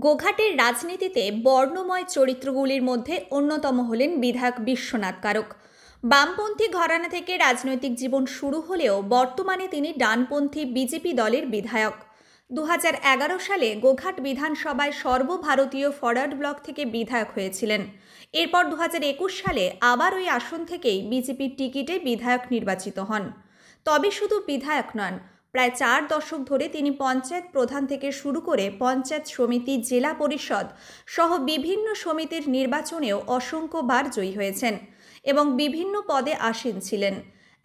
গোঘাটের রাজনীতিতে বর্ণময় চরিত্রগুলির মধ্যে অন্যতম হলেন বিধায়ক বিশ্বনাথ কারক। বামপন্থী ঘরানা থেকে রাজনৈতিক জীবন শুরু হলেও বর্তমানে তিনি ডানপন্থী বিজেপি দলের বিধায়ক। 2011 সালে গোঘাট বিধানসভায় সর্বভারতীয় ফরওয়ার্ড ব্লক থেকে বিধায়ক হয়েছিলেন। এরপর 2021 সালে আবার ওই আসন থেকেই বিজেপির টিকিটে বিধায়ক নির্বাচিত হন। তবে শুধু বিধায়ক নন, প্রায় 4 দশক ধরে তিনি পঞ্চায়েত প্রধান থেকে শুরু করে পঞ্চায়েত সমিতি, জেলা পরিষদ সহ বিভিন্ন সমিতির নির্বাচনেও অসংখ্যবার জয়ী হয়েছেন এবং বিভিন্ন পদে আসীন ছিলেন।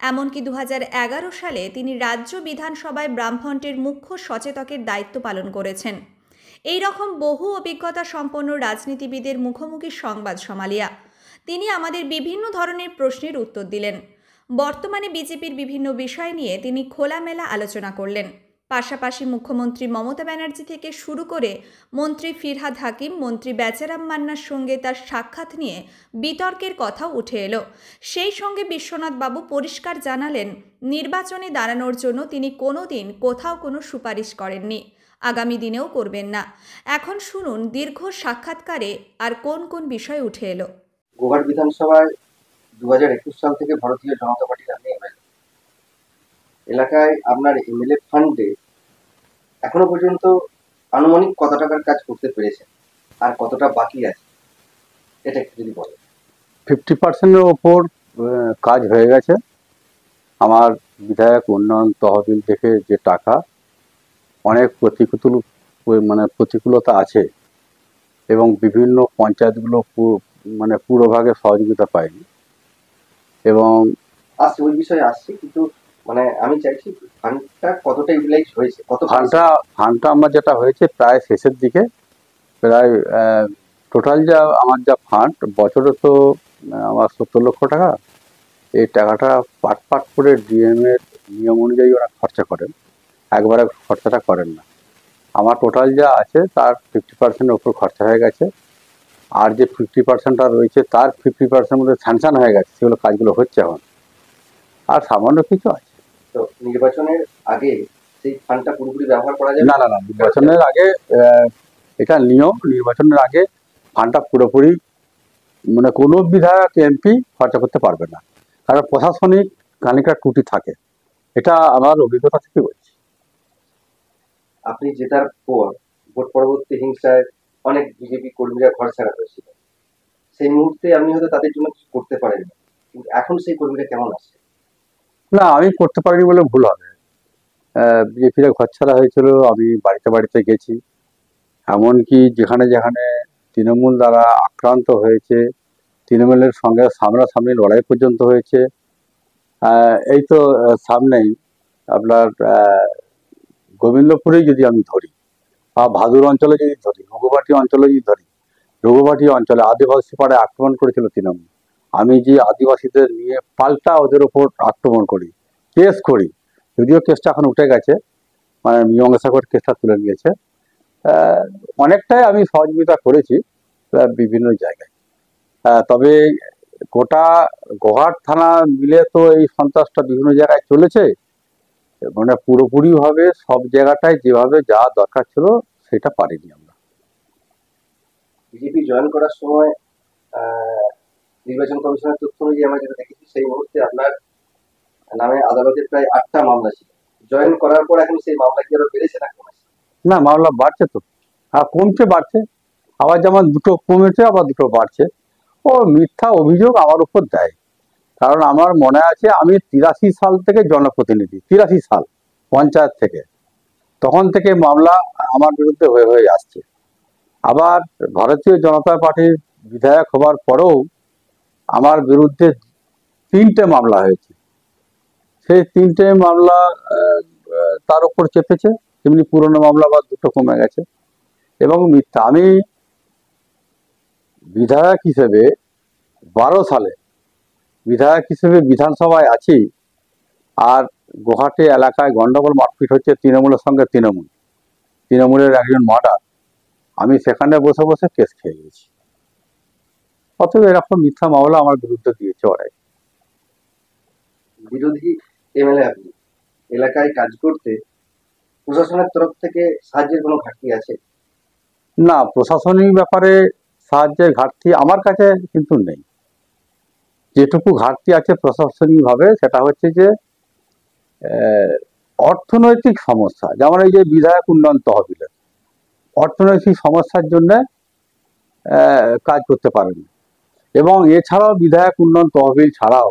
এমনকি 2011 সালে তিনি রাজ্য বিধানসভায় বামফ্রন্টের মুখ্য সচেতকের দায়িত্ব পালন করেছেন। এই রকম বহু অভিজ্ঞতা সম্পন্ন রাজনীতিবিদের মুখোমুখি সংবাদ সমালিয়া তিনি আমাদের বিভিন্ন ধরনের প্রশ্নের উত্তর দিলেন। বর্তমানে বিজেপির বিভিন্ন বিষয় নিয়ে তিনি খোলামেলা আলোচনা করলেন। পাশাপাশি মুখ্যমন্ত্রী মমতা ব্যানার্জি থেকে শুরু করে মন্ত্রী ফিরহাদ হাকিম, মন্ত্রী বেচারাম মান্নার সঙ্গে তার সাক্ষাৎ নিয়ে বিতর্কের কথাও উঠে এলো। সেই সঙ্গে বিশ্বনাথ বাবু পরিষ্কার জানালেন, নির্বাচনে দাঁড়ানোর জন্য তিনি কোনোদিন কোথাও কোনো সুপারিশ করেননি, আগামী দিনেও করবেন না। এখন শুনুন দীর্ঘ সাক্ষাৎকারে আর কোন কোন বিষয় উঠে এলো। গোঘাট বিধানসভায় 2021 সাল থেকে ভারতীয় জনতা পার্টির আপনি এমএলএ। এলাকায় আপনার এমএলএ ফান্ডে এখনো পর্যন্ত আনুমানিক কত টাকার কাজ করতে পেরেছেন আর কতটা বাকি আছে, এটা একটু যদি বলেন। 50%-এর ওপর কাজ হয়ে গেছে। আমার বিধায়ক উন্নয়ন তহবিল থেকে যে টাকা, অনেক প্রতিকূলতা আছে এবং বিভিন্ন পঞ্চায়েতগুলো পুরোভাগে সহযোগিতা পায়নি এবং আসছে ওই বিষয়ে আসছে, কিন্তু আমি চাইছি ফান্ডটা কতটা ইউটিলাইজ হয়েছে, ফান্ডটা আমার যেটা হয়েছে প্রায় শেষের দিকে। প্রায় টোটাল আমার যা ফান্ড বছরে তো আমার 70 লক্ষ টাকা। এই টাকাটা পাট করে ডিএম এর নিয়ম অনুযায়ী ওরা খরচা করেন, একবারে খরচাটা করেন না। আমার টোটাল যা আছে তার 50%-এর ওপর খরচা হয়ে গেছে, আর যে 50%টা রয়েছে তার 50% মধ্যে স্যাংশন হয়ে গেছে, সেগুলো কাজগুলো হচ্ছে এখন, আর সামান্য কিছু আছে। তো নির্বাচনের আগে সেই ফান্ডটা পুরোপুরি ব্যবহার করা যাবে? না, নির্বাচনের আগে এটা নিয়ম, নির্বাচনের আগে ফান্ডটা পুরোপুরি কোনো বিধায়ক এমপি খরচা করতে পারবে না, কারণ প্রশাসনিক খানিকটা ত্রুটি থাকে। এটা আমার অভিজ্ঞতা থেকে বলছি। আপনি জেতার পর ভোট পরবর্তী হিংসায় অনেক বিজেপি কর্মীরা ঘর ছাড়া হয়েছিল। সেই মুহূর্তে আপনি হয়তো তাদের জন্য কিছু করতে পারেন, কিন্তু এখন সেই কর্মীরা কেমন আছে? না, আমি করতে পারিনি বলে ভুল হবে। বিজেপিরা ঘর ছাড়া হয়েছিল, আমি বাড়িতে বাড়িতে গেছি, এমনকি যেখানে যেখানে তৃণমূল দ্বারা আক্রান্ত হয়েছে, তৃণমূলের সঙ্গে সামনাসামনি লড়াই পর্যন্ত হয়েছে। এই তো সামনেই আপনার গোবিন্দপুরেই যদি আমি ধরি, বা ভাদুর অঞ্চলে যদি ধরি, রঘুবাটি অঞ্চলে যদি ধরি, রঘুবাটি অঞ্চলে আদিবাসী পাড়ায় আক্রমণ করেছিল তৃণমূল। আমি যে আদিবাসীদের নিয়ে পাল্টা ওদের ওপর আক্রমণ করি, কেস করি, যদিও কেসটা এখন উঠে গেছে, মীমাংসা করে কেসটা তুলে নিয়েছে। অনেকটাই আমি সহযোগিতা করেছি বিভিন্ন জায়গায়। তবে গোটা গোঘাট থানা মিলে তো এই সন্ত্রাসটা বিভিন্ন জায়গায় চলেছে, পুরোপুরি ভাবে সব জায়গাটায় যেভাবে যা দরকার ছিল সেটা পারিনি আমরা। বিজেপি জয়েন করার সময় নির্বাচন কমিশনের তথ্য অনুযায়ী আমরা যেটা দেখেছি, সেই মুহূর্তে আপনার নামে আদালতে প্রায় 8টা মামলা ছিল। জয়েন করার পর এখন সেই মামলা কি আরো বেড়েছে না কমেছে? না, মামলা বাড়ছে তো, আর কমছে বাড়ছে, আবার যেমন দুটো কমেছে আবার দুটো বাড়ছে। ও মিথ্যা অভিযোগ আমার উপর দেয়, কারণ আমার মনে আছে আমি 83 সাল থেকে জনপ্রতিনিধি, 83 সাল পঞ্চায়েত থেকে, তখন থেকে মামলা আমার বিরুদ্ধে হয়ে আসছে। আবার ভারতীয় জনতা পার্টির বিধায়ক হবার পরেও আমার বিরুদ্ধে 3টে মামলা হয়েছে। সেই 3টে মামলা তার উপর চেপেছে, তেমনি পুরনো মামলা আবার দুটো কমে গেছে এবং মিথ্যা। আমি বিধায়ক হিসেবে 12 সালে বিধায়ক হিসেবে বিধানসভায় আছি, আর গোঘাটে এলাকায় গন্ডগোল মারপিট হচ্ছে তৃণমূলের সঙ্গে, তৃণমূলের একজন মার্ডার, আমি সেখানে বসে বসে কেস খেয়ে গেছি। অতএব এরকম মিথ্যা মামলা আমার বিরুদ্ধে দিয়েছে ওরাই। বিরোধী এমএলএ আপনি, এলাকায় কাজ করতে প্রশাসনের তরফ থেকে সাহায্যের কোনো ঘাটতি আছে? না, প্রশাসনিক ব্যাপারে সাহায্যের ঘাটতি আমার কাছে কিন্তু নেই। যেটুকু ঘাটতি আছে প্রশাসনিকভাবে সেটা হচ্ছে যে আহ, অর্থনৈতিক সমস্যা, যেমন এই যে বিধায়ক উন্নয়ন তহবিলের অর্থনৈতিক সমস্যার জন্য কাজ করতে পারেনি। এবং এছাড়াও বিধায়ক উন্নয়ন তহবিল ছাড়াও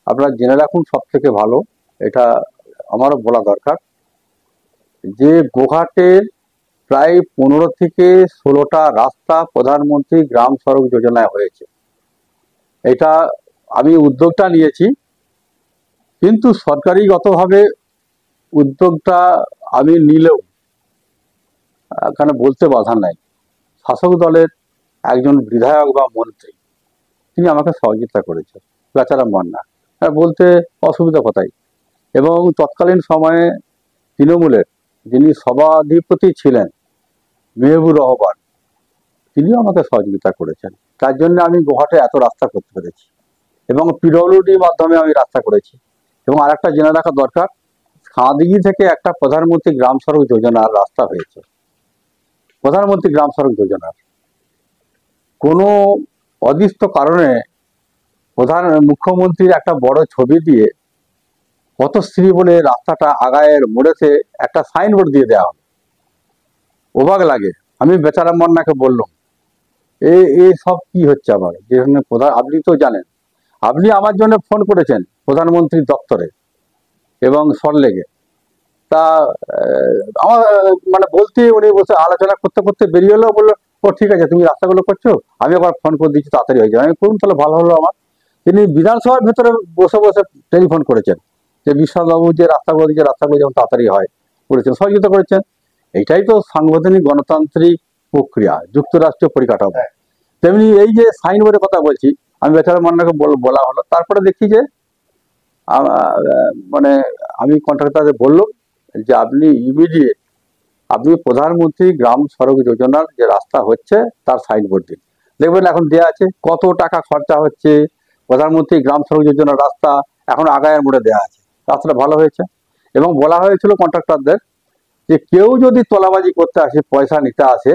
আপনারা জেনে রাখুন সব থেকে ভালো, এটা আমারও বলা দরকার, যে গোঘাটের প্রায় 15 থেকে 16টা রাস্তা প্রধানমন্ত্রী গ্রাম সড়ক যোজনায় হয়েছে। এটা আমি উদ্যোগটা নিয়েছি, কিন্তু সরকারিগতভাবে উদ্যোগটা আমি নিলেও এখানে বলতে বাধা নাই। শাসক দলের একজন বিধায়ক বা মন্ত্রী তিনি আমাকে সহযোগিতা করেছেন, বেচারাম মান্না, বলতে অসুবিধা কোথায়। এবং তৎকালীন সময়ে তৃণমূলের যিনি সভাধিপতি ছিলেন মেহবুর রহমান, তিনিও আমাকে সহযোগিতা করেছেন। তার জন্য আমি গোহাটে এত রাস্তা করতে পেরেছি এবং পিডব্লিউডির মাধ্যমে আমি রাস্তা করেছি। এবং আরেকটা জেনে রাখা দরকার, খাঁদিঘি থেকে একটা প্রধানমন্ত্রী গ্রাম সড়ক যোজনার রাস্তা হয়েছে। প্রধানমন্ত্রী গ্রাম সড়ক যোজনার কোনো অদৃষ্ট কারণে মুখ্যমন্ত্রীর একটা বড় ছবি দিয়ে পথশ্রী বলে রাস্তাটা আগায়ের মোড়েতে একটা সাইনবোর্ড দিয়ে দেওয়া হলো। অবাক লাগে। আমি বেচারাম মান্নাকে বললাম, এই সব কি হচ্ছে আমার, যেখানে আপনি তো জানেন, আপনি আমার জন্য ফোন করেছেন প্রধানমন্ত্রীর দপ্তরে এবং সল্টলেকে। তা আমার মানে বলতে উনি বসে আলোচনা করতে করতে বেরিয়ে এলো, বললো ও ঠিক আছে তুমি রাস্তাগুলো করছো, আমি আবার ফোন করে দিচ্ছি তাড়াতাড়ি হয়ে যাবে। আমি করুন, তাহলে ভালো হলো আমার। তিনি বিধানসভার ভেতরে বসে বসে টেলিফোন করেছেন যে বিশ্বাসবাবু যে রাস্তাগুলো দিচ্ছে রাস্তাগুলো যেমন তাড়াতাড়ি হয় করেছেন, সহযোগিতা করেছেন। এইটাই তো সাংবিধানিক গণতান্ত্রিক প্রক্রিয়া, যুক্তরাষ্ট্রীয় পরিকাঠামো। তেমনি এই যে সাইনবোর্ডের কথা বলছি, আমি বেচারা মান্নাকে বলা হলো, তারপরে দেখি যে মানে আমি কন্ট্রাক্টরদের বললাম যে আপনি ইমিডিয়েট আপনি প্রধানমন্ত্রী গ্রাম সড়ক যোজনার যে রাস্তা হচ্ছে তার সাইনবোর্ড দিন। দেখবেন এখন দেওয়া আছে কত টাকা খরচা হচ্ছে, প্রধানমন্ত্রী গ্রাম সড়ক যোজনার রাস্তা এখন আগায়ের মোড়ে দেওয়া আছে, রাস্তাটা ভালো হয়েছে। এবং বলা হয়েছিল কন্ট্রাক্টরদের যে কেউ যদি তোলাবাজি করতে আসে, পয়সা নিতে আসে,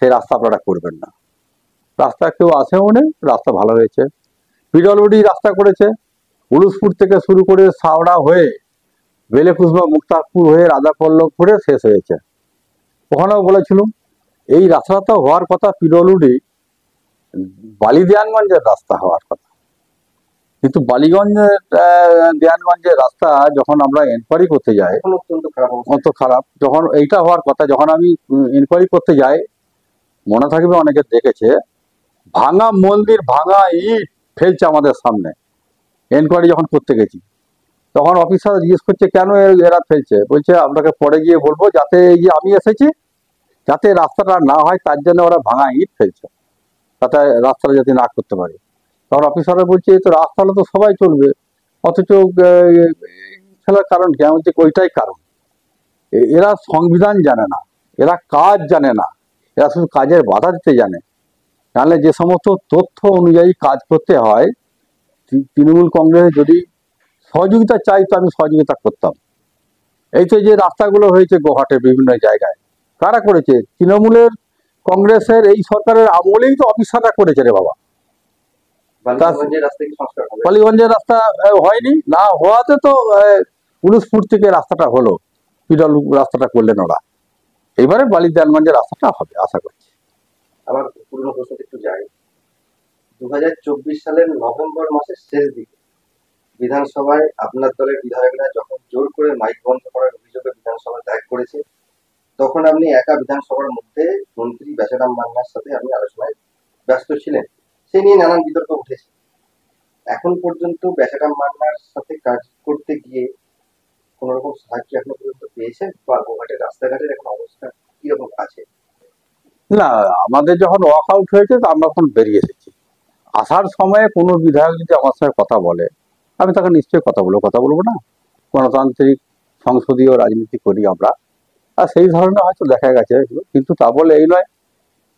সেই রাস্তা আপনারা করবেন না। রাস্তা কেউ আসেও নেই, রাস্তা ভালো হয়েছে। পিডব্লিউডি রাস্তা করেছে, উলুসপুর থেকে শুরু করে সাওড়া হয়ে বেলেকুসবা মুক্তাপুর হয়ে রাজাপল্লভপুরে শেষ হয়েছে। ওখানেও বলেছিল এই রাস্তাটা তো হওয়ার কথা পিডব্লিউডি বালিদেয়ানগঞ্জের রাস্তা হওয়ার কথা, কিন্তু বালিগঞ্জের দেয়ানগঞ্জের রাস্তা যখন আমরা এনকোয়ারি করতে যাই অত খারাপ। যখন এইটা হওয়ার কথা, যখন আমি এনকোয়ারি করতে যাই, মনে থাকবে অনেকে দেখেছে, ভাঙা মন্দির ভাঙা ইট ফেলছে আমাদের সামনে। এনকোয়ারি যখন করতে গেছি তখন অফিসার জিজ্ঞেস করছে কেন এরা ফেলছে, বলছে আপনাকে পরে গিয়ে বলবো, যাতে এই যে আমি এসেছি যাতে রাস্তাটা না হয় তার জন্য ওরা ভাঙা ইট ফেলছে, তাতে রাস্তাটা যাতে না করতে পারে। তখন অফিসাররা বলছে এই তো রাস্তা হলে তো সবাই চলবে, অথচ ফেলার কারণ কি? আমি বলছি ওইটাই কারণ, এরা সংবিধান জানে না, এরা কাজ জানে না, এরা শুধু কাজের বাধা দিতে জানে। নাহলে যে সমস্ত তথ্য অনুযায়ী কাজ করতে হয়, তৃণমূল কংগ্রেস যদি সহযোগিতা চাইতো আমি সহযোগিতা করতাম। এই তো যে রাস্তাগুলো হয়েছে গোহাটের বিভিন্ন জায়গায়, কারা করেছে? তৃণমূলের কংগ্রেসের এই সরকারের আমলেই তো অফিসাররা করেছে রে বাবা। বালিগঞ্জের রাস্তা হয়নি, না হওয়াতে তো উলুসপুর থেকে রাস্তাটা হলো, পিডব্লিউ রাস্তাটা করলেন ওরা। এবারে বালিদেয়ানগঞ্জের রাস্তাটা হবে আশা করছি। আবার পুরনো প্রশ্ন একটু যাই, 2024 সালের নভেম্বর মাসের শেষ দিকে বিধানসভায় আপনার দলের বিধায়করা যখন জোর করে মাইক বন্ধ করার অভিযোগে বিধানসভা ত্যাগ করেছে, তখন আপনি একা বিধানসভার মধ্যে মন্ত্রী বেচারাম মান্নার সাথে আপনি আলোচনায় ব্যস্ত ছিলেন, সে নিয়ে নানান বিতর্ক উঠেছে। এখন পর্যন্ত বেচারাম মান্নার সাথে কাজ করতে গিয়ে কোন রকম সাহায্য এখনো পর্যন্ত পেয়েছেন, বা গোহাটের রাস্তাঘাটের এখন অবস্থা কিরকম আছে? না, আমাদের যখন ওয়াক আউট হয়েছে তো আমরা তখন বেরিয়ে এসেছি। আসার সময়ে কোনো বিধায়ক যদি আমার সঙ্গে কথা বলে, আমি তাকে নিশ্চয়ই কথা বলবো না। গণতান্ত্রিক সংসদীয় রাজনীতি করি আমরা, আর সেই ধরনের হয়তো দেখা গেছে, কিন্তু তা বলে এই নয়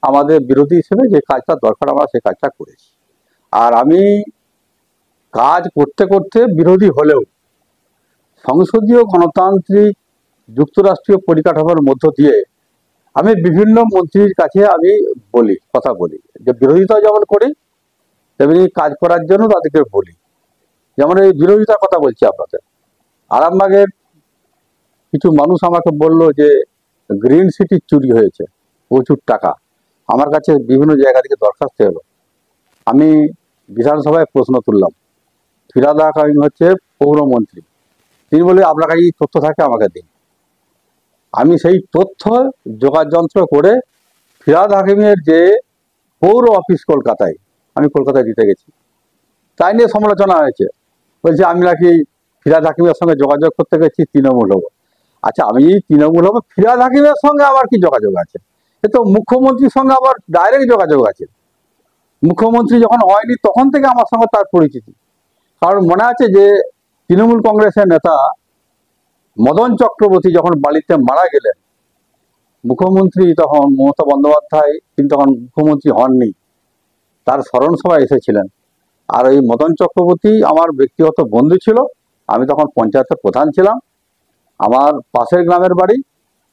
আমাদের বিরোধী হিসেবে যে কাজটা দরকার আমরা সেই কাজটা করেছি। আর আমি কাজ করতে করতে বিরোধী হলেও সংসদীয় গণতান্ত্রিক যুক্তরাষ্ট্রীয় পরিকাঠামোর মধ্য দিয়ে আমি বিভিন্ন মন্ত্রীর কাছে আমি কথা বলি, যে বিরোধিতা যেমন করি তেমনি কাজ করার জন্য তাদেরকে বলি। যেমন এই বিরোধিতার কথা বলছি আপনাদের, আরামবাগের কিছু মানুষ আমাকে বলল যে গ্রিন সিটি চুরি হয়েছে, প্রচুর টাকা। আমার কাছে বিভিন্ন জায়গা থেকে দরখাস্ত এলো, আমি বিধানসভায় প্রশ্ন তুললাম। ফিরাদ হাকিম হচ্ছে পৌরমন্ত্রী, তিনি বলে আপনার কাছে এই তথ্য থাকে আমাকে দিন। আমি সেই তথ্য যোগাযন্ত্র করে ফিরাদ হাকিমের যে পৌর অফিস কলকাতায়, আমি কলকাতায় দিতে গেছি, তাই নিয়ে সমালোচনা হয়েছে। বলছে আমি নাকি ফিরাদ হাকিমের সঙ্গে যোগাযোগ করতে গেছি তৃণমূল হবো। আচ্ছা, আমি তৃণমূল হবো, ফিরাদ হাকিমের সঙ্গে আমার কি যোগাযোগ আছে? এ তো মুখ্যমন্ত্রীর সঙ্গে আমার ডাইরেক্ট যোগাযোগ আছে। মুখ্যমন্ত্রী যখন হয়নি তখন থেকে আমার সঙ্গে তার পরিচিতি। কারণ মনে আছে যে তৃণমূল কংগ্রেসের নেতা মদন চক্রবর্তী যখন বালিতে মারা গেলেন, মুখ্যমন্ত্রী তখন মমতা বন্দ্যোপাধ্যায়, তিনি তখন মুখ্যমন্ত্রী হননি, তার স্মরণ সভায় এসেছিলেন। আর এই মদন চক্রবর্তী আমার ব্যক্তিগত বন্ধু ছিল। আমি তখন পঞ্চায়েতের প্রধান ছিলাম, আমার পাশের গ্রামের বাড়ি।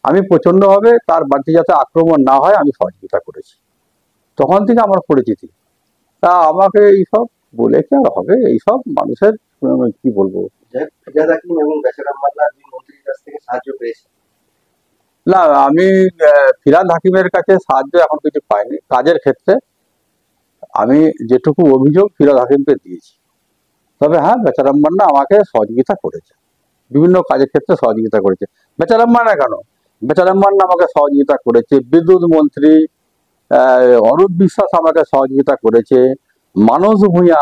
আমি প্রচণ্ডভাবে তার বাড়িতে যাতে আক্রমণ না হয় আমি সহযোগিতা করেছি, তখন থেকে আমার পরিচিতি। তা আমাকে এইসব বলে কি আর হবে? এইসব মানুষের কি বলবো। ফিরাদ হাকিম এবং বেচারাম মাল্লা দুই মন্ত্রীর কাছ থেকে সাহায্য পেয়েছে। না, আমি ফিরহাদ হাকিমের কাছে সাহায্য এখন কিছু পাইনি কাজের ক্ষেত্রে। আমি যেটুকু অভিযোগ ফিরহাদ হাকিমকে দিয়েছি। তবে হ্যাঁ, বেচারাম মান্না আমাকে সহযোগিতা করেছে, বিভিন্ন কাজের ক্ষেত্রে সহযোগিতা করেছে। বেচারাম মান্না কেন, বেচারাম মান্না আমাকে সহযোগিতা করেছে। বিদ্যুৎ মন্ত্রী অরূপ বিশ্বাস আমাকে সহযোগিতা করেছে। মানস ভূঁইয়া,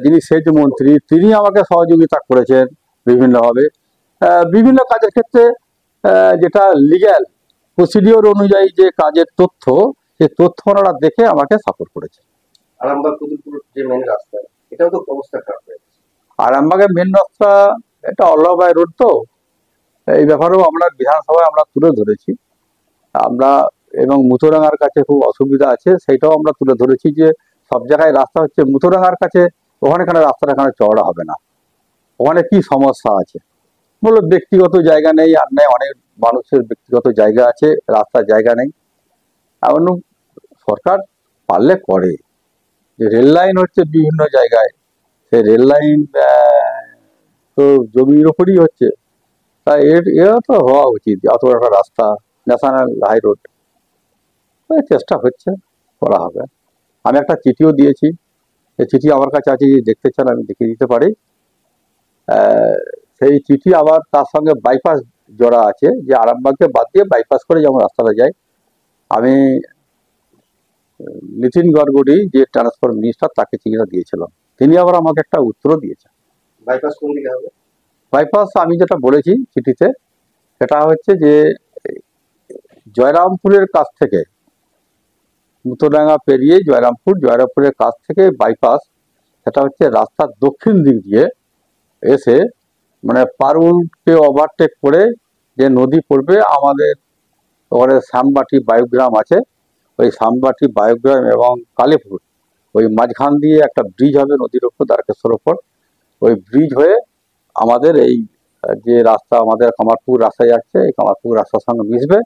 যিনি সেচ মন্ত্রী, তিনি আমাকে সহযোগিতা করেছেন বিভিন্নভাবে। বিভিন্ন কাজের ক্ষেত্রে যেটা লিগ্যাল প্রসিডিওর অনুযায়ী যে কাজের তথ্য, সেই তথ্য ওনারা দেখে আমাকে সাপোর্ট করেছে। আরামবাগ কুতুবপুর যে মেন রাস্তা, এটাও তো অবস্থা খারাপ হয়ে গেছে। আরামবাগের মেন রাস্তা, এটা অল্লভাই রোড, তো এই ব্যাপারেও আমরা বিধানসভায় আমরা তুলে ধরেছি। আমরা এবং মুথুরাঙ্গার কাছে খুব অসুবিধা আছে, সেটাও আমরা তুলে ধরেছি যে সব জায়গায় রাস্তা হচ্ছে, মুথুরাঙ্গার কাছে ওখানে রাস্তাটা এখানে চওড়া হবে না, ওখানে কি সমস্যা আছে। বললো ব্যক্তিগত জায়গা নেই, আর নেই, অনেক মানুষের ব্যক্তিগত জায়গা আছে, রাস্তার জায়গা নেই। এমন সরকার পারলে করে, যে রেল লাইন হচ্ছে বিভিন্ন জায়গায়, সেই রেল লাইন তো জমির ওপরই হচ্ছে, তাই এর তো হওয়া উচিত। অত একটা রাস্তা, ন্যাশনাল হাই রোড, চেষ্টা হচ্ছে, করা হবে। আমি একটা চিঠিও দিয়েছি, সেই চিঠি আমার কাছে আছে, যদি দেখতে চান আমি দেখিয়ে দিতে পারি। সেই চিঠি আবার তার সঙ্গে বাইপাস জোড়া আছে, যে আরামবাগকে বাদ দিয়ে বাইপাস করে যেমন রাস্তাটা যায়। আমি নিতিন গডকরি, যে ট্রান্সপোর্ট মিনিস্টার, তাকে চিঠিটা দিয়েছিলাম, তিনি আবার আমাকে একটা উত্তরও দিয়েছেন। বাইপাস কোন দিকে হবে? বাইপাস আমি যেটা বলেছি চিঠিতে, সেটা হচ্ছে যে জয়রামপুরের কাছ থেকে, মুথুডাঙ্গা পেরিয়ে জয়রামপুরের কাছ থেকে বাইপাস, সেটা হচ্ছে রাস্তার দক্ষিণ দিক দিয়ে এসে, মানে পারুলকে ওভারটেক করে যে নদী পড়বে আমাদের ওখানে শ্যামবাটি বায়োগ্রাম আছে, ওই শ্যামবাটি বায়োগ্রাম এবং কালীপুর, ওই মাঝখান দিয়ে একটা ব্রিজ হবে নদীর ওপর, দ্বারকেশ্বর ওপর। ওই ব্রিজ হয়ে আমাদের এই যে রাস্তা আমাদের কামারপুর রাস্তায় যাচ্ছে, এই কামারপুর রাস্তার সঙ্গে মিশবে।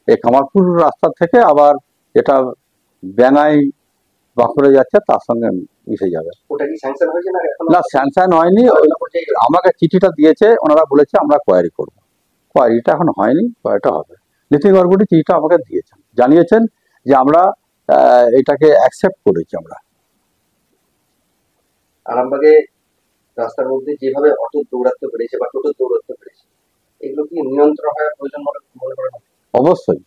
এই কামারপুর রাস্তা থেকে আবার যেটা বেঙ্গাই বাঁকুড়ে যাচ্ছে তার সঙ্গে মিশে যাবে। ওটা কি স্যাংশন হয়েছে না এখনো? না, স্যাংশন হয়নি। আমাকে চিঠিটা দিয়েছে, ওনারা বলেছে আমরা কোয়ারি করবো। কোয়ারিটা এখন হয়নি, কোয়ারিটা হবে। নীতিন গডকরি চিঠিটা আমাকে দিয়েছেন, জানিয়েছেন যে আমরা এটাকে অ্যাকসেপ্ট করেছি। আমরা আরামবাগে রাস্তার মধ্যে যেভাবে অটো দৌড়াতে পেরেছে বা টোটো দৌড়াতে পেরেছে, এগুলো কি নিয়ন্ত্রণ হওয়ার প্রয়োজন মনে করেন? অবশ্যই,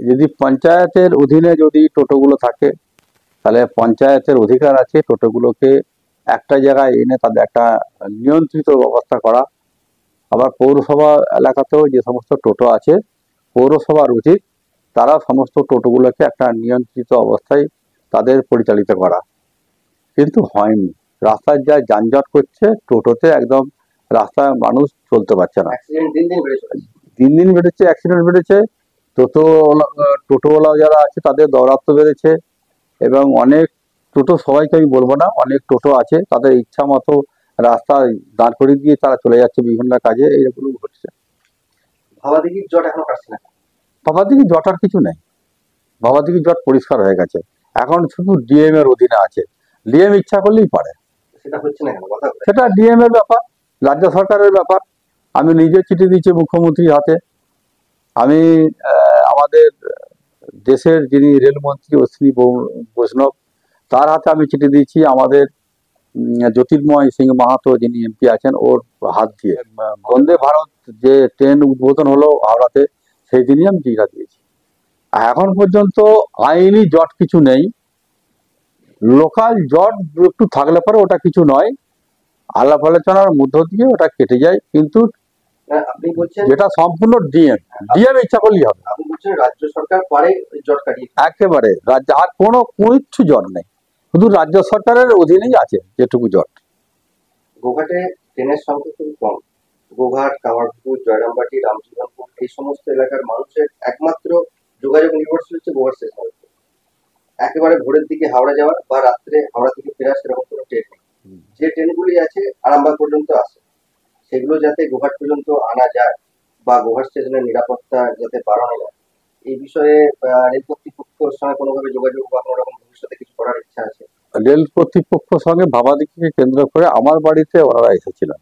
যদি পঞ্চায়েতের অধীনে যদি টোটোগুলো থাকে, তাহলে পঞ্চায়েতের অধিকার আছে টোটোগুলোকে একটা জায়গায় এনে তাদের একটা নিয়ন্ত্রিত ব্যবস্থা করা। আবার পৌরসভা এলাকাতেও যে সমস্ত টোটো আছে, পৌরসভার উচিত তারা সমস্ত টোটোগুলোকে একটা নিয়ন্ত্রিত অবস্থায় তাদের পরিচালিত করা, কিন্তু হয়নি। রাস্তায় যা যানজট করছে, টোটোতে একদম রাস্তায় মানুষ চলতে পারছে না। অ্যাক্সিডেন্ট দিন দিন বেড়ে চলেছে। দিন দিন বেড়েছে, অ্যাক্সিডেন্ট বেড়েছে। টোটোওয়ালা যারা আছে তাদের দৌরাত্ম্য বেড়েছে, এবং অনেক টোটো, সবাইকে আমি বলবো না, অনেক টোটো আছে তাদের ইচ্ছা মতো রাস্তায় দাঁড় করিয়ে দিয়ে তারা চলে যাচ্ছে বিভিন্ন কাজে, এইগুলো ঘটছে। ভাবাদিঘির জট এখনো কাটছে না। বাবাদিকে জট আর কিছু নেই, বাবাদিকে জট পরিষ্কার হয়ে গেছে, এখন শুধু ডিএম এর অধীনে আছে। ডিএম ইচ্ছা করলেই পারে, সেটা হচ্ছে না কেন কথা বলে? সেটা ডিএম এর ব্যাপার, রাজ্য সরকারের ব্যাপার। আমি নিজে চিঠি দিচ্ছি মুখ্যমন্ত্রীর হাতে, আমি আমাদের দেশের যিনি রেলমন্ত্রী অশ্বিনী বৈষ্ণব তার হাতে আমি চিঠি দিয়েছি, আমাদের জ্যোতির্ময় সিং মাহাতো যিনি এমপি আছেন ওর হাত দিয়ে। বন্দে ভারত যে ট্রেন উদ্বোধন হলো হাওড়াতে, সেই দিনই আমি চিঠিটা দিয়েছি। আর এখন পর্যন্ত আইনি জট কিছু নেই, লোকাল জট একটু থাকলে পরে ওটা কিছু নয়, আলাপ আলোচনার মধ্য দিয়ে ওটা কেটে যায়। কিন্তু আপনি বলছেন যেটা সম্পূর্ণ ডিএম ইচ্ছা করলেই হবে। আপনি বলছেন রাজ্য সরকার পারে ওই জট কাটিয়ে দিতে। একেবারে রাজ্য আর কোনো কিচ্ছু জট নেই, শুধু রাজ্য সরকারের অধীনেই আছে যেটুকু জট। গোঘাটে ট্রেনের সংখ্যা খুব কম। গোঘাট, কামারপুকুর, জয়রামবাটি, রামজীবনপুর এই সমস্ত এলাকার মানুষের একমাত্র যোগাযোগ নির্ভরশীল হচ্ছে গোঘাট স্টেশনের উপর। একেবারে ভোরের দিকে হাওড়া যাওয়ার বা রাত্রে হাওড়া থেকে ফেরার সেরকম কোনো ট্রেন নেই। যে ট্রেনগুলি আছে আরামবাগ পর্যন্ত আসে, সেগুলো যাতে গোঘাট পর্যন্ত আনা যায় বা গোঘাট স্টেশনের নিরাপত্তা যাতে বাড়ানো যায়, এই বিষয়ে রেল কর্তৃপক্ষের সঙ্গে কোনোভাবে যোগাযোগ বা কোনো রকম ভবিষ্যতে কিছু করার ইচ্ছা আছে? রেল কর্তৃপক্ষের সঙ্গে ভাবাদিকে কেন্দ্র করে আমার বাড়িতে ওনারা এসেছিলেন,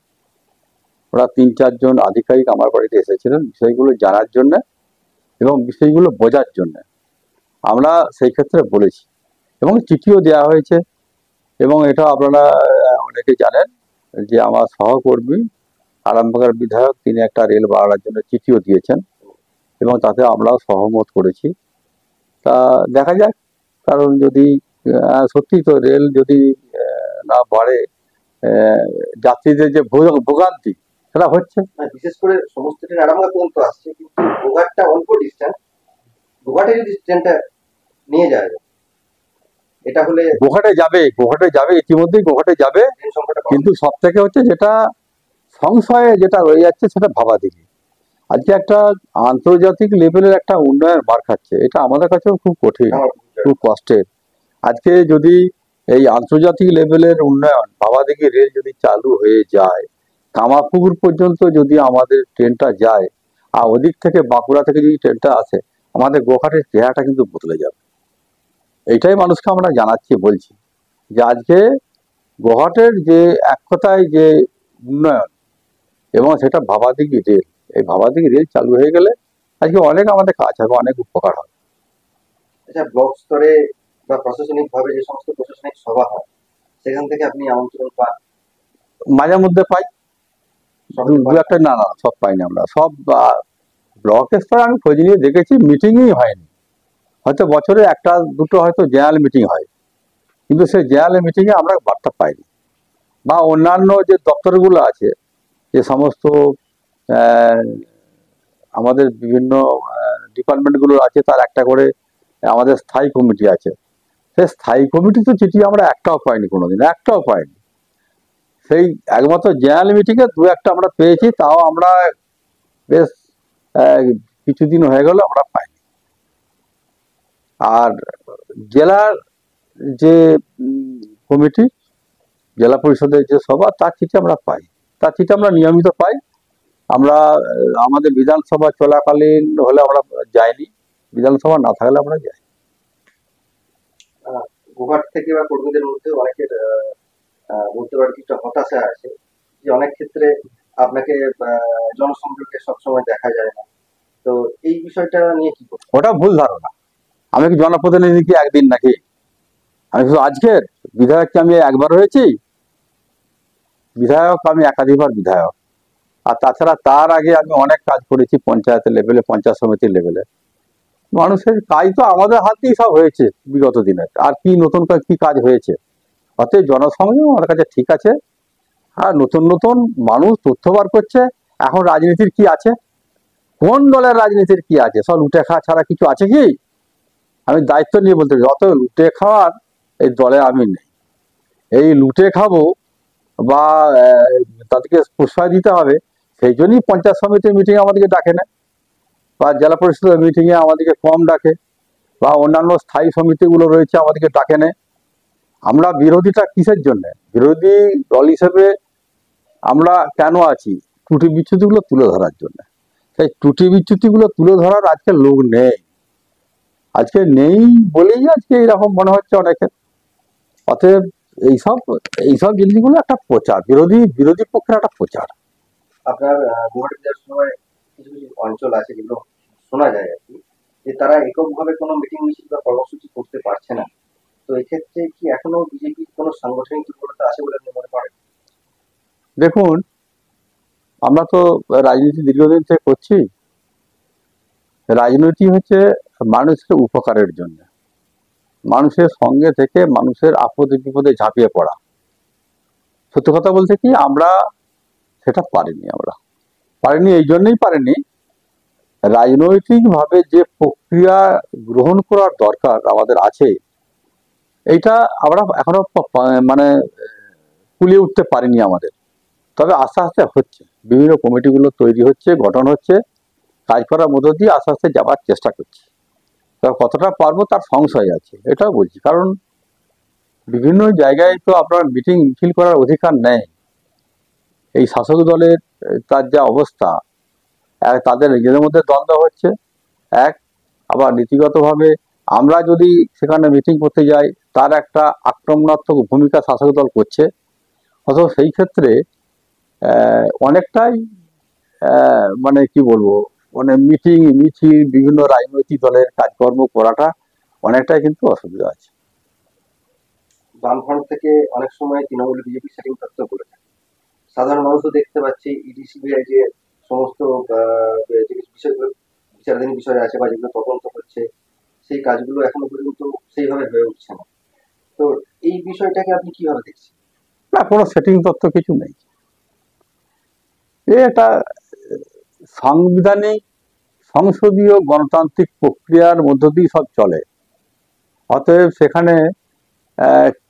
ওরা 3-4 জন আধিকারিক আমার বাড়িতে এসেছিলেন বিষয়গুলো জানার জন্য এবং বিষয়গুলো বোঝার জন্য। আমরা সেই ক্ষেত্রে বলেছি এবং চিঠিও দেওয়া হয়েছে। এবং এটা আপনারা অনেকে জানেন যে আমার সহকর্মী আরামবাগের বিধায়ক তিনি একটা রেল বাড়ানোর জন্য চিঠিও দিয়েছেন এবং তাতে আমরাও সহমত করেছি। তা দেখা যাক, কারণ যদি সত্যি তো রেল যদি না বাড়ে, যাত্রীদের যে ভোগান্তি সেটা হচ্ছে। বিশেষ করে সমস্ত ট্রেন আরামবাগ পর্যন্ত আসছে, কিন্তু গোঘাটটা অল্প ডিস্টেন্স। গোঘাটে যদি ট্রেনটা নিয়ে যায়, এটা হলে গোঘাটে যাবে ইতিমধ্যেই গোঘাটে যাবে, ট্রেন সংখ্যাটা কম। কিন্তু সব থেকে হচ্ছে যেটা সংশয়ে যেটা রয়ে যাচ্ছে সেটা ভাবাদিকে। আজকে একটা আন্তর্জাতিক লেভেলের একটা উন্নয়ন বার খাচ্ছে, এটা আমাদের কাছেও খুব কঠিন, খুব কষ্টের। আজকে যদি এই আন্তর্জাতিক লেভেলের উন্নয়ন ভাবাদিকে রেল যদি চালু হয়ে যায়, কামারপুকুর পর্যন্ত যদি আমাদের ট্রেনটা যায় আর ওদিক থেকে বাঁকুড়া থেকে যদি ট্রেনটা আসে, আমাদের গোঘাটের চেহারাটা কিন্তু বদলে যাবে। এইটাই মানুষকে আমরা জানাচ্ছি, বলছি যে আজকে গোঘাটের যে এক কথায় যে উন্নয়ন এবং সেটা ভাবাদিঘি রেল, এই ভাবাদিঘি রেল চালু হয়ে গেলে আজকে অনেক আমাদের কাজ হবে, অনেক উপকার হবে। আচ্ছা, ব্লক স্তরে বা প্রশাসনিক ভাবে যে সমস্ত প্রশাসনিক সভা হয়, সেখান থেকে আপনি আমন্ত্রণ পান? মাঝে মধ্যে পাই, সব দু একটা, না না সব পাইনি আমরা। সব ব্লক স্তরে আমি খোঁজ নিয়ে দেখেছি মিটিংই হয়নি, হয়তো বছরে একটা দুটো হয়তো জেনারেল মিটিং হয়, কিন্তু সেই জেনারেল মিটিংয়ে আমরা বার্তা পাইনি। বা অন্যান্য যে দপ্তরগুলো আছে, যে সমস্ত আমাদের বিভিন্ন ডিপার্টমেন্টগুলো আছে, তার একটা করে আমাদের স্থায়ী কমিটি আছে, সেই স্থায়ী কমিটিতে চিঠি আমরা একটাও পাইনি, কোনোদিন একটাও পাইনি। সেই একমাত্র জেনারেল মিটিংয়ে দু একটা আমরা পেয়েছি, তাও আমরা বেশ কিছুদিন হয়ে গেল আমরা পাইনি। আর জেলার যে কমিটি, জেলা পরিষদের যে সভা, তার চিঠি আমরা পাই, তার চিঠি আমরা নিয়মিত পাই। আমরা আমাদের বিধানসভা চলাকালীন হলে আমরা যাইনি, বিধানসভা না থাকলে আমরা যাই। গোঘাট থেকে বা কর্মীদের মধ্যে অনেকের বলতে পারি কিছুটা হতাশা আছে যে অনেক ক্ষেত্রে আপনাকে জনসংযোগে সবসময় দেখা যায় না। তো এই বিষয়টা নিয়ে কি করবো? ওটা ভুল ধারণা। আমি কি জনপ্রতিনিধি কি একদিন নাকি? আমি শুধু আজকের বিধায়ক কি আমি একবার হয়েছি? বিধায়ক আমি একাধিকবার বিধায়ক। আর তাছাড়া তার আগে আমি অনেক কাজ করেছি পঞ্চায়েতের লেভেলে, পঞ্চায়েত সমিতির লেভেলে। মানুষের কাজ তো আমাদের হাত দিয়েই সব হয়েছে বিগত দিনে, আর কি নতুন কি কাজ হয়েছে? অতএব জনসংযোগ আমার কাছে ঠিক আছে। আর নতুন নতুন মানুষ তথ্য বার করছে। এখন রাজনীতির কি আছে? কোন দলের রাজনীতির কি আছে? সব লুটে খাওয়া ছাড়া কিছু আছে কি? আমি দায়িত্ব নিয়ে বলতে চাই, অত লুটে খাওয়ার এই দলে আমি নেই। এই লুটে খাবো বা তাদেরকে প্রশ্রয় দিতে হবে, সেই জন্যই পঞ্চায়েত সমিতির মিটিংয়ে আমাদেরকে ডাকে না, বা জেলা পরিষদের মিটিংয়ে আমাদেরকে কম ডাকে, বা অন্যান্য স্থায়ী সমিতিগুলো রয়েছে আমাদেরকে ডাকে না। আমরা বিরোধীটা কিসের জন্য? বিরোধী দল হিসেবে আমরা কেন আছি? ত্রুটি বিচ্ছুতিগুলো তুলে ধরার জন্য। সেই ত্রুটি বিচ্যুতিগুলো তুলে ধরার আজকে লোক নেই, আজকে নেই বলেই আজকে এরকম মনে হচ্ছে অনেকের। অতএব এইসব এইসব জিনিসগুলো একটা প্রচার, বিরোধী বিরোধী পক্ষের একটা প্রচার। আপনার গুয়াহাটি যাওয়ার সময় কিছু কিছু অঞ্চল আছে যেগুলো শোনা যায় আর কি, যে তারা এককভাবে কোনো মিটিং মিছিল বা কর্মসূচি করতে পারছে না। তো এক্ষেত্রে কি এখনো বিজেপির কোনো সাংগঠনিক দুর্বলতা আছে বলে আপনি মনে করেন? দেখুন, আমরা তো রাজনীতি দীর্ঘদিন থেকে করছি। রাজনীতি হচ্ছে মানুষের উপকারের জন্য, মানুষের সঙ্গে থেকে মানুষের আপদে বিপদে ঝাঁপিয়ে পড়া। সত্যি কথা বলতে কি, আমরা সেটা পারিনি। আমরা পারিনি, এই জন্যই পারিনি, রাজনৈতিকভাবে যে প্রক্রিয়া গ্রহণ করার দরকার আমাদের আছে, এইটা আমরা এখনো মানে কুলিয়ে উঠতে পারিনি আমাদের। তবে আস্তে আস্তে হচ্ছে, বিভিন্ন কমিটিগুলো তৈরি হচ্ছে, গঠন হচ্ছে, কাজ করার মধ্য দিয়ে আস্তে আস্তে যাবার চেষ্টা করছি। তবে কতটা পারবো তার সংশয় আছে, এটাও বলছি। কারণ বিভিন্ন জায়গায় তো আপনার মিটিং মিছিল করার অধিকার নেই। এই শাসক দলের তার যা অবস্থা, তাদের নিজেদের মধ্যে দ্বন্দ্ব হচ্ছে এক, আবার নীতিগতভাবে আমরা যদি সেখানে মিটিং করতে যাই, তার একটা আক্রমণাত্মক ভূমিকা শাসক দল করছে। অথবা সেই ক্ষেত্রে অনেকটাই মানে কি বলবো, মানে মিটিং মিছিল বিভিন্ন রাজনৈতিক দলের কাজকর্ম করাটা অনেকটাই কিন্তু অসুবিধা আছে। বামফ্রন্ট থেকে অনেক সময় তৃণমূল বিজেপি সেটিং তত্ত্ব বলে থাকে। সাধারণ মানুষও দেখতে পাচ্ছি ইডি সিবিআই যে সমস্ত যে বিষয়গুলো বিচারাধীন বিষয় আছে বা যেগুলো তদন্ত হচ্ছে, সেই কাজগুলো এখনো পর্যন্ত সেইভাবে হয়ে উঠছে না। তো এই বিষয়টাকে আপনি কিভাবে দেখছেন? না, কোনো সেটিং তত্ত্ব কিছু নেই। এটা সাংবিধানিক সংসদীয় গণতান্ত্রিক প্রক্রিয়ার মধ্য দিয়ে সব চলে। অতএব সেখানে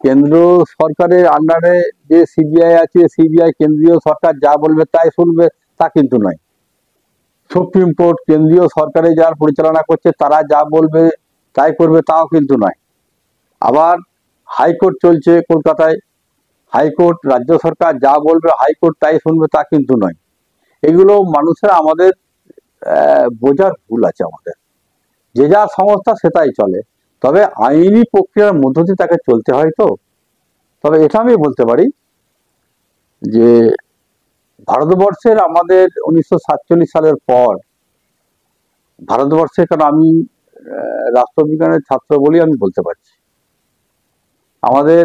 কেন্দ্র সরকারের আন্ডারে যে সিবিআই আছে, সিবিআই কেন্দ্রীয় সরকার যা বলবে তাই শুনবে তা কিন্তু নয়। সুপ্রিম কোর্ট কেন্দ্রীয় সরকারে যারা পরিচালনা করছে তারা যা বলবে তাই করবে তাও কিন্তু নয়। আবার হাইকোর্ট চলছে কলকাতায়, হাইকোর্ট রাজ্য সরকার যা বলবে হাইকোর্ট তাই শুনবে তা কিন্তু নয়। এগুলো মানুষের আমাদের বোঝার ভুল আছে আমাদের। যে যা সংস্থা সেটাই চলে, তবে আইনি প্রক্রিয়ার মধ্য দিয়ে তাকে চলতে হয়। তো তবে এটা আমি বলতে পারি যে ভারতবর্ষের আমাদের 1947 সালের পর ভারতবর্ষে, কারণ আমি রাষ্ট্রবিজ্ঞানের ছাত্র বলেই আমি বলতে পারছি, আমাদের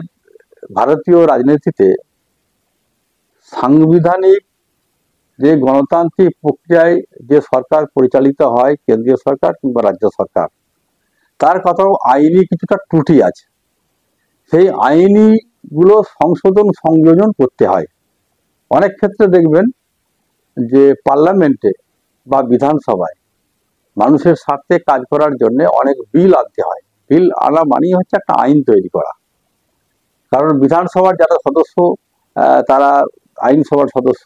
ভারতীয় রাজনীতিতে সাংবিধানিক যে গণতান্ত্রিক প্রক্রিয়ায় যে সরকার পরিচালিত হয়, কেন্দ্রীয় সরকার কিংবা রাজ্য সরকার, তার কথাও আইনি কিছুটা ত্রুটি আছে। সেই আইনি গুলো সংশোধন সংযোজন করতে হয়। অনেক ক্ষেত্রে দেখবেন যে পার্লামেন্টে বা বিধানসভায় মানুষের স্বার্থে কাজ করার জন্য অনেক বিল আনতে হয়। বিল আনা মানেই হচ্ছে একটা আইন তৈরি করা। কারণ বিধানসভার যারা সদস্য তারা আইনসভার সদস্য,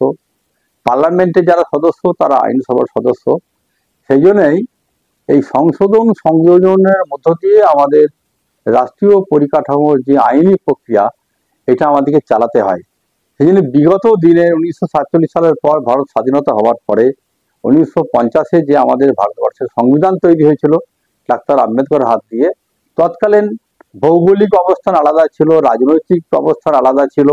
পার্লামেন্টে যারা সদস্য তারা আইনসভার সদস্য। সেই জন্যই এই সংশোধন সংযোজনের মধ্য দিয়ে আমাদের রাষ্ট্রীয় পরিকাঠামোর যে আইনি প্রক্রিয়া, এটা আমাদেরকে চালাতে হয়। সেই জন্য বিগত দিনে 1947 সালের পর, ভারত স্বাধীনতা হওয়ার পরে 1950-এ যে আমাদের ভারতবর্ষের সংবিধান তৈরি হয়েছিল ডাক্তার আম্বেদকর হাত দিয়ে, তৎকালীন ভৌগোলিক অবস্থান আলাদা ছিল, রাজনৈতিক অবস্থান আলাদা ছিল